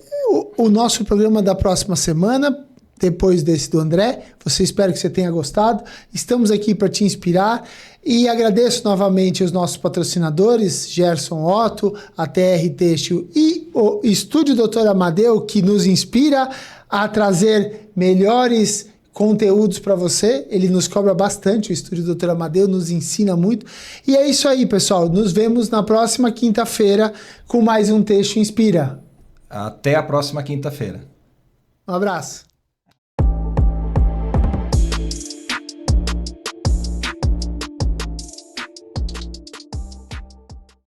o nosso programa da próxima semana, depois desse do André. Espero que você tenha gostado. Estamos aqui para te inspirar e agradeço novamente os nossos patrocinadores, Gerson Otto, a TR Têxtil e o Estúdio Dr. Amadeu, que nos inspira a trazer melhores conteúdos para você. Ele nos cobra bastante, o Estúdio Dr. Amadeu nos ensina muito. E é isso aí, pessoal. Nos vemos na próxima quinta-feira com mais um Texto Inspira. Até a próxima quinta-feira. Um abraço.